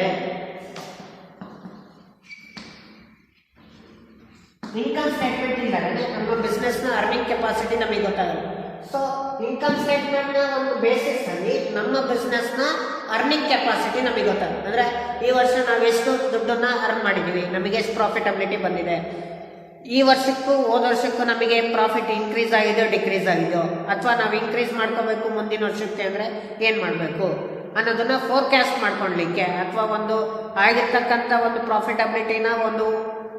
[SPEAKER 1] ನಮ್ಮ ಬಿಸ್ನೆಸ್ನ ಅರ್ನಿಂಗ್ ಕೆಪಾಸಿಟಿ ನಮಗೆ ಗೊತ್ತಾಗಲ್ಲ. ಸೊ ಇನ್ಕಮ್ ಸ್ಟೇಟ್ಮೆಂಟ್ನ ಒಂದು ಬೇಸಿಸ್ ಅಲ್ಲಿ ನಮ್ಮ ಬಿಸ್ನೆಸ್ನ ಅರ್ನಿಂಗ್ ಕೆಪಾಸಿಟಿ ನಮಗೆ ಗೊತ್ತಾಗುತ್ತೆ. ಅಂದರೆ ಈ ವರ್ಷ ನಾವು ಎಷ್ಟು ದುಡ್ಡನ್ನ ಅರ್ನ್ ಮಾಡಿದ್ದೀವಿ, ನಮಗೆ ಎಷ್ಟು ಪ್ರಾಫಿಟಬಿಲಿಟಿ ಬಂದಿದೆ, ಈ ವರ್ಷಕ್ಕೂ ಹೋದ ವರ್ಷಕ್ಕೂ ನಮಗೆ ಪ್ರಾಫಿಟ್ ಇನ್ಕ್ರೀಸ್ ಆಗಿದೆಯೋ ಡಿಕ್ರೀಸ್ ಆಗಿದೆಯೋ, ಅಥವಾ ನಾವು ಇನ್ಕ್ರೀಸ್ ಮಾಡ್ಕೋಬೇಕು ಮುಂದಿನ ವರ್ಷಕ್ಕೆ ಅಂದರೆ ಏನು ಮಾಡಬೇಕು ಅನ್ನೋದನ್ನ ಫೋರ್ಕ್ಯಾಸ್ಟ್ ಮಾಡ್ಕೊಳ್ಲಿಕ್ಕೆ, ಅಥವಾ ಒಂದು ಆಗಿರ್ತಕ್ಕಂಥ ಒಂದು ಪ್ರಾಫಿಟಬಿಲಿಟಿನ ಒಂದು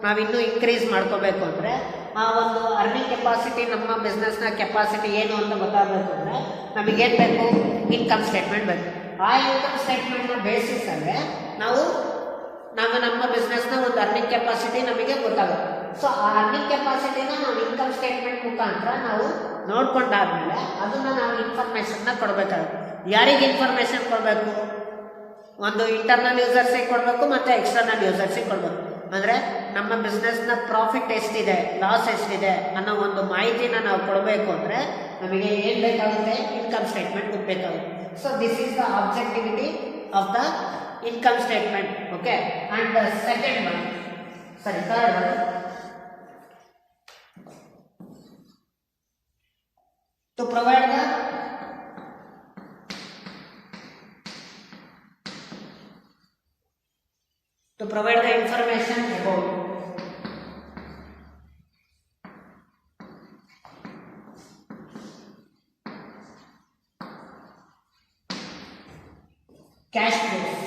[SPEAKER 1] ನಾವಿನ್ನೂ ಇನ್ಕ್ರೀಸ್ ಮಾಡ್ಕೋಬೇಕು ಅಂದರೆ ಆ ಒಂದು ಅರ್ನಿಂಗ್ ಕೆಪಾಸಿಟಿ, ನಮ್ಮ ಬಿಸ್ನೆಸ್ನ ಕೆಪಾಸಿಟಿ ಏನು ಅಂತ ಗೊತ್ತಾಗಬೇಕು ಅಂದರೆ ನಮಗೇನು ಬೇಕು? ಇನ್ಕಮ್ ಸ್ಟೇಟ್ಮೆಂಟ್ ಬೇಕು. ಆ ಇನ್ಕಮ್ ಸ್ಟೇಟ್ಮೆಂಟ್ನ ಬೇಸಿಸ್ ಅಂದರೆ ನಾವು ನಮ್ಮ ಬಿಸ್ನೆಸ್ನ ಒಂದು ಅರ್ನಿಂಗ್ ಕೆಪಾಸಿಟಿ ನಮಗೆ ಗೊತ್ತಾಗುತ್ತೆ. ಸೊ ಆ ಅರ್ನಿಂಗ್ ಕೆಪಾಸಿಟಿನ ನಾವು ಇನ್ಕಮ್ ಸ್ಟೇಟ್ಮೆಂಟ್ ಮುಖಾಂತರ ನಾವು ನೋಡ್ಕೊಂಡಾದ್ಮೇಲೆ ಅದನ್ನ ನಾವು ಇನ್ಫಾರ್ಮೇಷನ್ನ ಕೊಡಬೇಕಾಗುತ್ತೆ. ಯಾರಿಗೆ ಇನ್ಫಾರ್ಮೇಷನ್ ಕೊಡಬೇಕು? ಒಂದು ಇಂಟರ್ನಲ್ ಯೂಸರ್ಸಿಗೆ ಕೊಡಬೇಕು ಮತ್ತು ಎಕ್ಸ್ಟರ್ನಲ್ ಯೂಸರ್ಸಿಗೆ ಕೊಡಬೇಕು. ಅಂದರೆ ನಮ್ಮ ಬಿಸ್ನೆಸ್ನ ಪ್ರಾಫಿಟ್ ಎಷ್ಟಿದೆ, ಲಾಸ್ ಎಷ್ಟಿದೆ ಅನ್ನೋ ಒಂದು ಮಾಹಿತಿನ ನಾವು ಕೊಡಬೇಕು ಅಂದರೆ ನಮಗೆ ಏನು ಬೇಕಾಗುತ್ತೆ? ಇನ್ಕಮ್ ಸ್ಟೇಟ್ಮೆಂಟ್ ಬೇಕಾಗುತ್ತೆ. So this is the objectivity of the income statement. Okay. And the third one to provide the information about cash flows.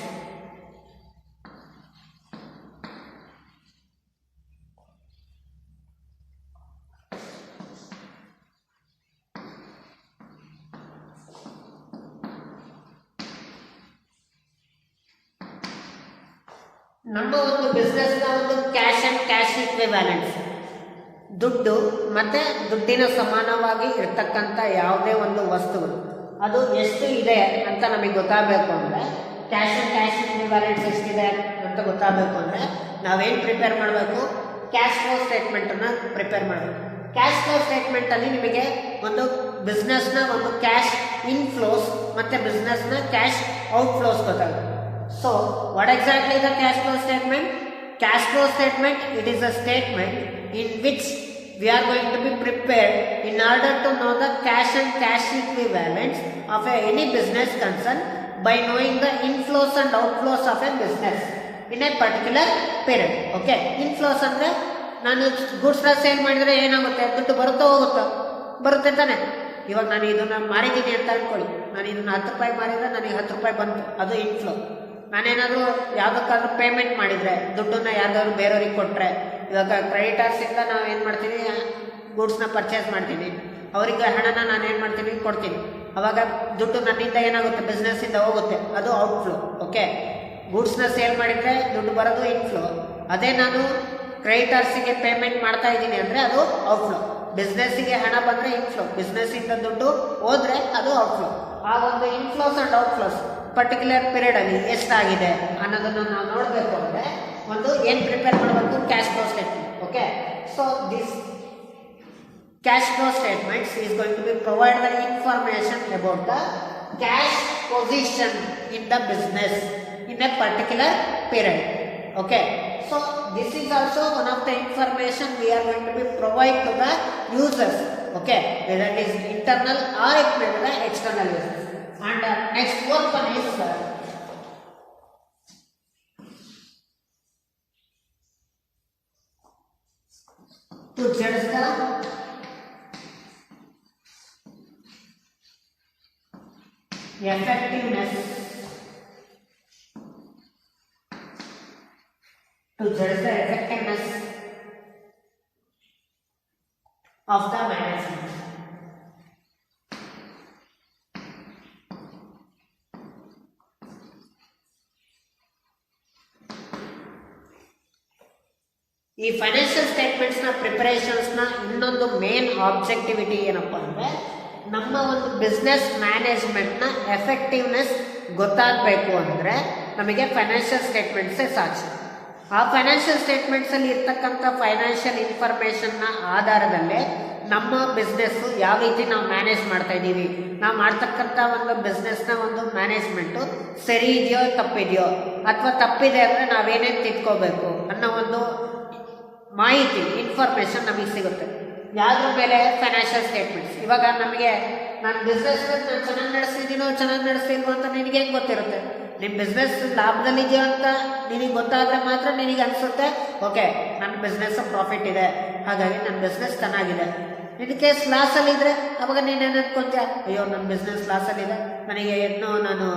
[SPEAKER 1] ನಮ್ಮ ಒಂದು ಬಿಸ್ನೆಸ್ನ ಒಂದು ಕ್ಯಾಶ್ ಆ್ಯಂಡ್ ಕ್ಯಾಶ್ ಇಕ್ವಿವ್ಯಾಲೆಂಟ್ಸ್, ದುಡ್ಡು ಮತ್ತು ದುಡ್ಡಿನ ಸಮಾನವಾಗಿ ಇರ್ತಕ್ಕಂಥ ಯಾವುದೇ ಒಂದು ವಸ್ತುಗಳು ಅದು ಎಷ್ಟು ಇದೆ ಅಂತ ನಮಗೆ ಗೊತ್ತಾಗಬೇಕು ಅಂದರೆ, ಕ್ಯಾಶ್ ಆ್ಯಂಡ್ ಕ್ಯಾಶ್ ಇಕ್ವಿವ್ಯಾಲೆಂಟ್ಸ್ ಎಷ್ಟಿದೆ ಅಂತ ಗೊತ್ತಾಗಬೇಕು ಅಂದರೆ ನಾವೇನು ಪ್ರಿಪೇರ್ ಮಾಡಬೇಕು? ಕ್ಯಾಶ್ ಫ್ಲೋ ಸ್ಟೇಟ್ಮೆಂಟನ್ನು ಪ್ರಿಪೇರ್ ಮಾಡಬೇಕು. ಕ್ಯಾಶ್ ಫ್ಲೋ ಸ್ಟೇಟ್ಮೆಂಟಲ್ಲಿ ನಿಮಗೆ ಒಂದು ಬಿಸ್ನೆಸ್ನ ಒಂದು ಕ್ಯಾಶ್ ಇನ್ಫ್ಲೋಸ್ ಮತ್ತು ಬಿಸ್ನೆಸ್ನ ಕ್ಯಾಶ್ ಔಟ್ಫ್ಲೋಸ್ ಗೊತ್ತಾಗುತ್ತೆ. So, what exactly is the cash flow statement? Cash flow statement, it is a statement in which we are going to be prepared in order to know the cash and cash equivalents of any business concern by knowing the inflows and outflows of a business. In a particular period. Okay, inflows ಅಂದರೆ ನಾನು ಗೂಡ್ಸ್ನ sale ಮಾಡಿದರೆ ಏನಾಗುತ್ತೆ, ದುಡ್ಡು ಬರುತ್ತೋ ಹೋಗುತ್ತೋ, ಬರುತ್ತೆ ತಾನೆ. ಇವಾಗ ನಾನು ಇದನ್ನು ಮಾರಿದ್ದೀನಿ ಅಂತ ಅಂದ್ಕೊಳ್ಳಿ, ನಾನು ಇದನ್ನು 10 ರೂಪಾಯಿ ಮಾರಿದರೆ ನನಗೆ 10 ರೂಪಾಯಿ ಬಂತು, ಅದು ಇನ್ಫ್ಲೋ. ನಾನೇನಾದರೂ ಯಾವುದಕ್ಕಾದ್ರೂ ಪೇಮೆಂಟ್ ಮಾಡಿದರೆ, ದುಡ್ಡನ್ನು ಯಾರಿಗಾದ್ರು ಬೇರೆಯವ್ರಿಗೆ ಕೊಟ್ಟರೆ, ಇವಾಗ ಕ್ರೆಡಿಟರ್ಸಿಂದ ನಾವು ಏನು ಮಾಡ್ತೀವಿ, ಗೂಡ್ಸ್ನ ಪರ್ಚೇಸ್ ಮಾಡ್ತೀವಿ, ಅವರಿಗೆ ಹಣನ ನಾನು ಏನು ಮಾಡ್ತೀನಿ, ಕೊಡ್ತೀನಿ. ಅವಾಗ ದುಡ್ಡು ನನ್ನಿಂದ ಏನಾಗುತ್ತೆ, ಬಿಸ್ನೆಸ್ಸಿಂದ ಹೋಗುತ್ತೆ, ಅದು ಔಟ್ಫ್ಲೋ. ಓಕೆ, ಗೂಡ್ಸ್ನ ಸೇಲ್ ಮಾಡಿದರೆ ದುಡ್ಡು ಬರೋದು ಇನ್ಫ್ಲೋ. ಅದೇ ನಾನು ಕ್ರೆಡಿಟರ್ಸಿಗೆ ಪೇಮೆಂಟ್ ಮಾಡ್ತಾ ಇದ್ದೀನಿ ಅಂದರೆ ಅದು ಔಟ್ಫ್ಲೋ. ಬಿಸ್ನೆಸ್ಸಿಗೆ ಹಣ ಬಂದರೆ ಇನ್ಫ್ಲೋ, ಬಿಸ್ನೆಸ್ಸಿಂದ ದುಡ್ಡು ಹೋದರೆ ಅದು ಔಟ್ಫ್ಲೋ. ಆ ಒಂದು ಇನ್ಫ್ಲೋಸ್ ಆ್ಯಂಡ್ ಔಟ್ಫ್ಲೋಸ್ ಪರ್ಟಿಕ್ಯುಲರ್ ಪೀರಿಯಡಲ್ಲಿ ಎಷ್ಟಾಗಿದೆ ಅನ್ನೋದನ್ನು ನಾವು ನೋಡಬೇಕು ಅಂದರೆ ಒಂದು ಏನು ಪ್ರಿಪೇರ್ ಮಾಡಬೇಕು, cash flow statement. Okay, so this cash flow statements is going to be provide the information about the cash position in the business in a particular period. Okay, so this is also one of the information we are going to be provide to the users. Okay, whether it is internal or it may be the external users. And next one is to judge the effectiveness of the management. ಈ financial ಸ್ಟೇಟ್ಮೆಂಟ್ಸ್ನ ಪ್ರಿಪರೇಷನ್ಸ್ನ ಇನ್ನೊಂದು main objectivity ಏನಪ್ಪ ಅಂದರೆ, ನಮ್ಮ ಒಂದು business ಮ್ಯಾನೇಜ್ಮೆಂಟ್ನ effectiveness ಗೊತ್ತಾಗಬೇಕು ಅಂದರೆ ನಮಗೆ financial ಸ್ಟೇಟ್ಮೆಂಟ್ಸೇ ಸಾಕ್ಷಿ. ಆ ಫೈನಾನ್ಷಿಯಲ್ ಸ್ಟೇಟ್ಮೆಂಟ್ಸಲ್ಲಿ ಇರ್ತಕ್ಕಂಥ ಫೈನಾನ್ಷಿಯಲ್ ಇನ್ಫಾರ್ಮೇಷನ್ನ ಆಧಾರದಲ್ಲೇ ನಮ್ಮ ಬಿಸ್ನೆಸ್ಸು ಯಾವ ರೀತಿ ನಾವು ಮ್ಯಾನೇಜ್ ಮಾಡ್ತಾ ಇದ್ದೀವಿ, ನಾವು ಮಾಡ್ತಕ್ಕಂಥ ಒಂದು ಬಿಸ್ನೆಸ್ನ ಒಂದು ಮ್ಯಾನೇಜ್ಮೆಂಟು ಸರಿ ಇದೆಯೋ ತಪ್ಪಿದೆಯೋ, ಅಥವಾ ತಪ್ಪಿದೆ ಅಂದರೆ ನಾವೇನೇನು ತಿದ್ಕೋಬೇಕು ಅನ್ನೋ ಒಂದು ಮಾಹಿತಿ ಇನ್ಫಾರ್ಮೇಷನ್ ನಮಗೆ ಸಿಗುತ್ತೆ. ಯಾವುದ್ರ ಮೇಲೆ, ಫೈನಾನ್ಷಿಯಲ್ ಸ್ಟೇಟ್ಮೆಂಟ್ಸ್. ಇವಾಗ ನಮಗೆ ನಾನು ಬಿಸ್ನೆಸ್ ನಾನು ಚೆನ್ನಾಗಿ ನಡೆಸ್ತಿದ್ದೀನೋ ಚೆನ್ನಾಗಿ ನಡೆಸ್ತಿಲ್ವೋ ಅಂತ ನಿನಗೆ ಹೆಂಗೆ ಗೊತ್ತಿರುತ್ತೆ? ನಿಮ್ಮ ಬಿಸ್ನೆಸ್ ಲಾಭದಲ್ಲಿದೆಯೋ ಅಂತ ನಿನಗೆ ಗೊತ್ತಾದರೆ ಮಾತ್ರ ನಿನಗೆ ಅನಿಸುತ್ತೆ ಓಕೆ ನನ್ನ ಬಿಸ್ನೆಸ್ ಪ್ರಾಫಿಟ್ ಇದೆ, ಹಾಗಾಗಿ ನನ್ನ ಬಿಸ್ನೆಸ್ ಚೆನ್ನಾಗಿದೆ. ನಿನ್ನ ಕೇಸ್ ಲಾಸಲ್ಲಿದ್ದರೆ ಅವಾಗ ನೀನೇನು ಅಂದ್ಕೊಂತೀಯ, ಅಯ್ಯೋ ನನ್ನ ಬಿಸ್ನೆಸ್ ಲಾಸಲ್ಲಿದೆ, ನನಗೆ ಇನ್ನೂ ನಾನು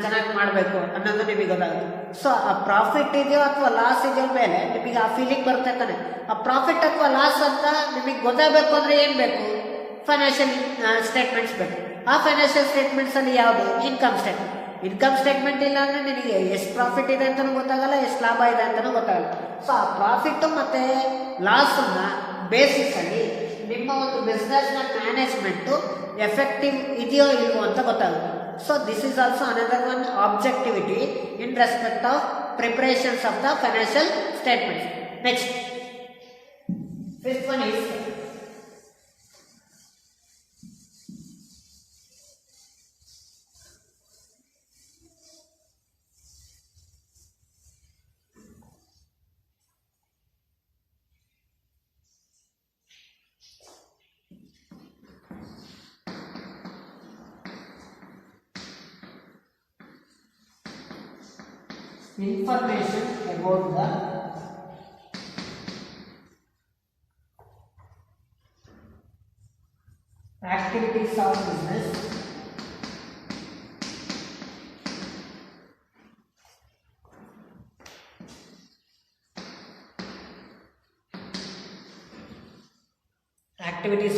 [SPEAKER 1] ಚೆನ್ನಾಗಿ ಮಾಡಬೇಕು ಅನ್ನೋದು ನಿಮಗೆ ಗೊತ್ತಾಗುತ್ತೆ. ಸೊ ಆ ಪ್ರಾಫಿಟ್ ಇದೆಯೋ ಅಥವಾ ಲಾಸ್ ಇದೆಯೋ ಮೇಲೆ ನಿಮಗೆ ಆ ಫೀಲಿಂಗ್ ಬರುತ್ತೆ ತಾನೆ. ಆ ಪ್ರಾಫಿಟ್ ಅಥವಾ ಲಾಸ್ ಅಂತ ನಿಮಗೆ ಗೊತ್ತಾಗಬೇಕು ಅಂದರೆ ಏನು ಬೇಕು? ಫೈನಾನ್ಷಿಯಲ್ ಸ್ಟೇಟ್ಮೆಂಟ್ಸ್ ಬೇಕು. ಆ ಫೈನಾನ್ಷಿಯಲ್ ಸ್ಟೇಟ್ಮೆಂಟ್ಸಲ್ಲಿ ಯಾವುದು? Income statement. ಇನ್ಕಮ್ ಸ್ಟೇಟ್ಮೆಂಟ್ ಇಲ್ಲ ಅಂದರೆ ನಿನಗೆ ಎಷ್ಟು ಪ್ರಾಫಿಟ್ ಇದೆ ಅಂತಲೂ ಗೊತ್ತಾಗಲ್ಲ, ಎಷ್ಟು ಲಾಭ ಇದೆ ಅಂತಲೂ ಗೊತ್ತಾಗಲ್ಲ. ಸೊ ಆ ಪ್ರಾಫಿಟ್ಟು ಮತ್ತು ಲಾಸನ್ನ ಬೇಸಿಸಲ್ಲಿ ನಿಮ್ಮ ಒಂದು ಬಿಸ್ನೆಸ್ನ ಮ್ಯಾನೇಜ್ಮೆಂಟು ಎಫೆಕ್ಟಿವ್ ಇದೆಯೋ ಇಲ್ವೋ ಅಂತ ಗೊತ್ತಾಗುತ್ತೆ. So this is also another one objectivity in respect of preparations of the financial statements. Next, fifth one is information about the activities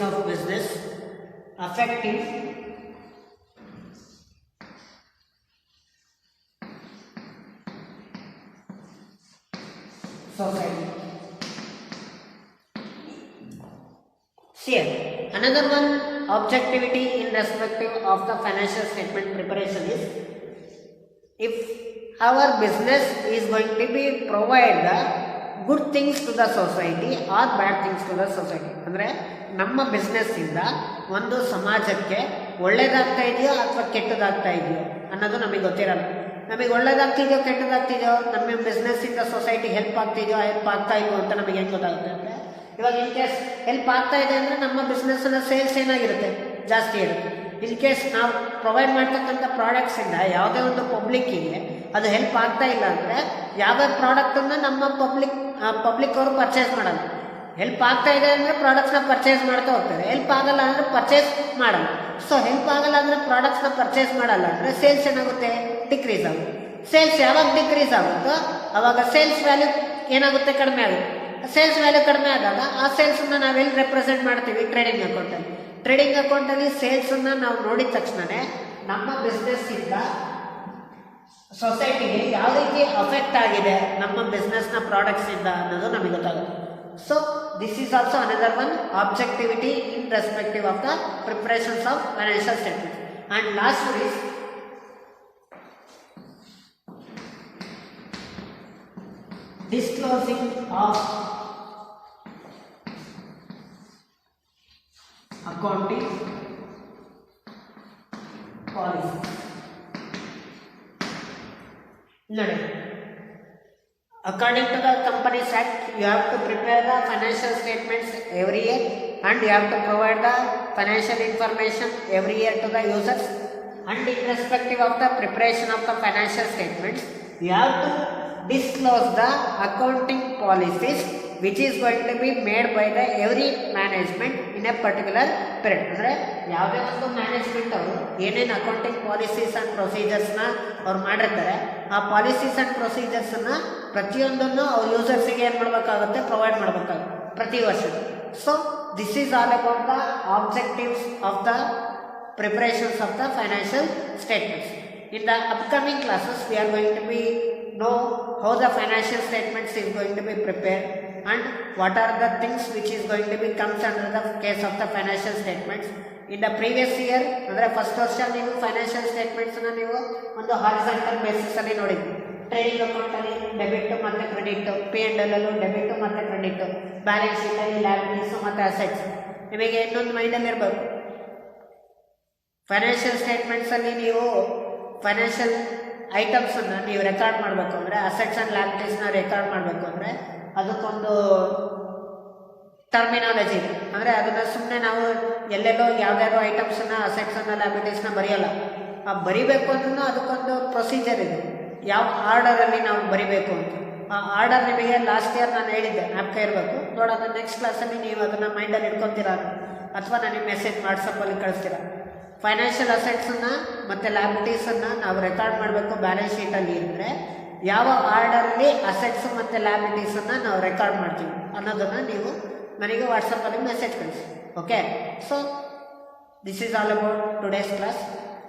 [SPEAKER 1] of business, affecting society. Here, another one objectivity in respect of the financial statement preparation is, if our business is going to be provide the good things to the society or bad things to the society. ಅಂದರೆ ನಮ್ಮ ಬಿಸ್ನೆಸ್ಸಿಂದ ಒಂದು ಸಮಾಜಕ್ಕೆ ಒಳ್ಳೇದಾಗ್ತಾ ಇದೆಯೋ ಅಥವಾ ಕೆಟ್ಟದಾಗ್ತಾ ಇದೆಯೋ ಅನ್ನೋದು ನಮಗೆ ಗೊತ್ತಿರಲ್ಲ. ನಮಗೆ ಒಳ್ಳೇದಾಗ್ತಿದೆಯೋ ಕೆಟ್ಟದಾಗ್ತಿದೆಯೋ, ನಮ್ಮ ಬಿಸ್ನೆಸ್ಸಿಂದ ಸೊಸೈಟಿಗೆ ಹೆಲ್ಪ್ ಆಗ್ತಿದೆಯೋ ಹೆಲ್ಪ್ ಆಗ್ತಾ ಇದೆಯೋ ಅಂತ ನಮಗೆ ಹೆಂಗೆ ಗೊತ್ತಾಗುತ್ತೆ ಅಂದರೆ, ಇವಾಗ ಇನ್ ಕೇಸ್ ಹೆಲ್ಪ್ ಆಗ್ತಾ ಇದೆ ಅಂದರೆ ನಮ್ಮ ಬಿಸ್ನೆಸ್ನ ಸೇಲ್ಸ್ ಏನಾಗಿರುತ್ತೆ? ಜಾಸ್ತಿ ಇರುತ್ತೆ. ಇನ್ ಕೇಸ್ ನಾವು ಪ್ರೊವೈಡ್ ಮಾಡ್ತಕ್ಕಂಥ ಪ್ರಾಡಕ್ಟ್ಸಿಂದ ಯಾವುದೇ ಒಂದು ಪಬ್ಲಿಕ್ಕಿಗೆ ಅದು ಹೆಲ್ಪ್ ಆಗ್ತಾ ಇಲ್ಲ ಅಂದರೆ ಯಾವ್ಯಾವ ಪ್ರಾಡಕ್ಟನ್ನು ನಮ್ಮ ಪಬ್ಲಿಕ್ ಅವರು ಪರ್ಚೇಸ್ ಮಾಡಲ್ಲ. ಹೆಲ್ಪ್ ಆಗ್ತಾ ಇದೆ ಅಂದರೆ ಪ್ರಾಡಕ್ಟ್ಸ್ನ ಪರ್ಚೇಸ್ ಮಾಡ್ತಾ ಹೋಗ್ತಾರೆ, ಹೆಲ್ಪ್ ಆಗಲ್ಲ ಅಂದರೆ ಪರ್ಚೇಸ್ ಮಾಡಲ್ಲ. ಸೊ ಹೆಲ್ಪ್ ಆಗಲ್ಲ ಅಂದರೆ ಪ್ರಾಡಕ್ಟ್ಸ್ನ ಪರ್ಚೇಸ್ ಮಾಡಲ್ಲ ಅಂದರೆ ಸೇಲ್ಸ್ ಏನಾಗುತ್ತೆ, ಡಿಕ್ರೀಸ್ ಆಗುತ್ತೆ. ಸೇಲ್ಸ್ ಯಾವಾಗ ಡಿಕ್ರೀಸ್ ಆಗುತ್ತೋ ಅವಾಗ ಸೇಲ್ಸ್ ವ್ಯಾಲ್ಯೂ ಏನಾಗುತ್ತೆ, ಕಡಿಮೆ ಆಗುತ್ತೆ. ಸೇಲ್ಸ್ ವ್ಯಾಲ್ಯೂ ಕಡಿಮೆ ಆದಾಗ ಆ ಸೇಲ್ಸನ್ನು ನಾವೆಲ್ಲಿ ರೆಪ್ರೆಸೆಂಟ್ ಮಾಡ್ತೀವಿ, ಟ್ರೇಡಿಂಗ್ ಅಕೌಂಟಲ್ಲಿ. ಟ್ರೇಡಿಂಗ್ ಅಕೌಂಟಲ್ಲಿ ಸೇಲ್ಸನ್ನು ನಾವು ನೋಡಿದ ತಕ್ಷಣವೇ ನಮ್ಮ ಬಿಸ್ನೆಸ್ಸಿಂದ ಸೊಸೈಟಿಗೆ ಯಾವ ರೀತಿ ಅಫೆಕ್ಟ್ ಆಗಿದೆ ನಮ್ಮ ಬಿಸ್ನೆಸ್ನ ಪ್ರಾಡಕ್ಟ್ಸಿಂದ ಅನ್ನೋದು ನಮಗೆ ಗೊತ್ತಾಗುತ್ತೆ. So this is also another one objectivity in respective of the preparations of financial statement. And last is disclosing of accounting policy. ನೋಡಿ, according to the Companies Act, you have to prepare the financial statements every year and you have to provide the financial information every year to the users. And irrespective of the preparation of the financial statements, you have to disclose the accounting policies which is going to be made by the every management in a particular period. ಅಂದರೆ ಯಾವುದೇ ಒಂದು management ಅವರು ಏನೇನು accounting policies and ಪ್ರೊಸೀಜರ್ಸ್ನ ಅವ್ರು ಮಾಡಿರ್ತಾರೆ, ಆ policies and ಪ್ರೊಸೀಜರ್ಸನ್ನು ಪ್ರತಿಯೊಂದನ್ನು ಅವ್ರ ಯೂಸರ್ಸಿಗೆ ಏನು ಮಾಡಬೇಕಾಗುತ್ತೆ, ಪ್ರೊವೈಡ್ ಮಾಡಬೇಕಾಗುತ್ತೆ ಪ್ರತಿ ವರ್ಷ. So this is all about the objectives of the preparations of the financial statements. In the upcoming classes, we are going to be know how the financial statements is going to be prepared and what are the things which is going to be comes under the case of the financial statements. In the previous year, ಅಂದರೆ first ವರ್ಷ ನೀವು financial ಸ್ಟೇಟ್ಮೆಂಟ್ಸನ್ನು ನೀವು ಒಂದು horizontal ಬೇಸಿಸಲ್ಲಿ ನೋಡಿದ್ವಿ. Trading ಅಕೌಂಟಲ್ಲಿ debit ಮತ್ತು credit, P&L ಅಲ್ಲೂ debit ಮತ್ತು ಕ್ರೆಡಿಟ್, ಬ್ಯಾಲೆನ್ಸ್ ಶೀಟಲ್ಲಿ ಲ್ಯಾಬಿಲಿಟೀಸು ಮತ್ತು ಅಸೆಟ್ಸ್. ನಿಮಗೆ ಇನ್ನೊಂದು ಮೈಂಡಲ್ಲಿ ಇರಬೇಕು, ಫೈನಾನ್ಷಿಯಲ್ ಸ್ಟೇಟ್ಮೆಂಟ್ಸಲ್ಲಿ ನೀವು ಫೈನಾನ್ಷಿಯಲ್ ಐಟಮ್ಸನ್ನು ನೀವು ರೆಕಾರ್ಡ್ ಮಾಡಬೇಕು ಅಂದರೆ, ಅಸೆಟ್ಸ್ ಆ್ಯಂಡ್ ಲ್ಯಾಬಿಲಿಟೀಸ್ನ ರೆಕಾರ್ಡ್ ಮಾಡಬೇಕು ಅಂದರೆ ಅದಕ್ಕೊಂದು ಟರ್ಮಿನಾಲಜಿ ಇದೆ. ಅಂದರೆ ಅದನ್ನು ಸುಮ್ಮನೆ ನಾವು ಎಲ್ಲೆಲ್ಲೋ ಯಾವ್ದಾದ್ರು ಐಟಮ್ಸನ್ನು, ಅಸೆಟ್ಸನ್ನು, ಲ್ಯಾಬಿಲಿಟೀಸ್ನ ಬರೆಯೋಲ್ಲ. ಆ ಬರಿಬೇಕು ಅಂದ್ರೂ ಅದಕ್ಕೊಂದು ಪ್ರೊಸೀಜರ್ ಇದೆ, ಯಾವ ಆರ್ಡರಲ್ಲಿ ನಾವು ಬರಿಬೇಕು ಅಂತ. ಆ ಆರ್ಡರ್ ನಿಮಗೆ ಲಾಸ್ಟ್ ಇಯರ್ ನಾನು ಹೇಳಿದ್ದೆ, ಜ್ಞಾಪಕ ಇರಬೇಕು. ನೋಡೋದು ನೆಕ್ಸ್ಟ್ ಕ್ಲಾಸಲ್ಲಿ ನೀವು ಅದನ್ನು ಮೈಂಡಲ್ಲಿ ಇಟ್ಕೊತೀರಾ ಅಥವಾ ನನಗೆ ಮೆಸೇಜ್ ವಾಟ್ಸಪ್ಪಲ್ಲಿ ಕಳಿಸ್ತೀರಾ. ಫೈನಾನ್ಷಿಯಲ್ ಅಸೆಟ್ಸನ್ನು ಮತ್ತು ಲ್ಯಾಬಿಲಿಟೀಸನ್ನು ನಾವು ರೆಕಾರ್ಡ್ ಮಾಡಬೇಕು ಬ್ಯಾಲೆನ್ಸ್ ಶೀಟಲ್ಲಿ ಅಂದರೆ ಯಾವ ಆರ್ಡರಲ್ಲಿ ಅಸೆಟ್ಸು ಮತ್ತು ಲ್ಯಾಬಿಲಿಟೀಸನ್ನು ನಾವು ರೆಕಾರ್ಡ್ ಮಾಡ್ತೀವಿ ಅನ್ನೋದನ್ನು ನೀವು ನನಗೆ ವಾಟ್ಸಪ್ಪಲ್ಲಿ ಮೆಸೇಜ್ ಕಳಿಸಿ. Okay, so this is all about today's class.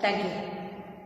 [SPEAKER 1] Thank you.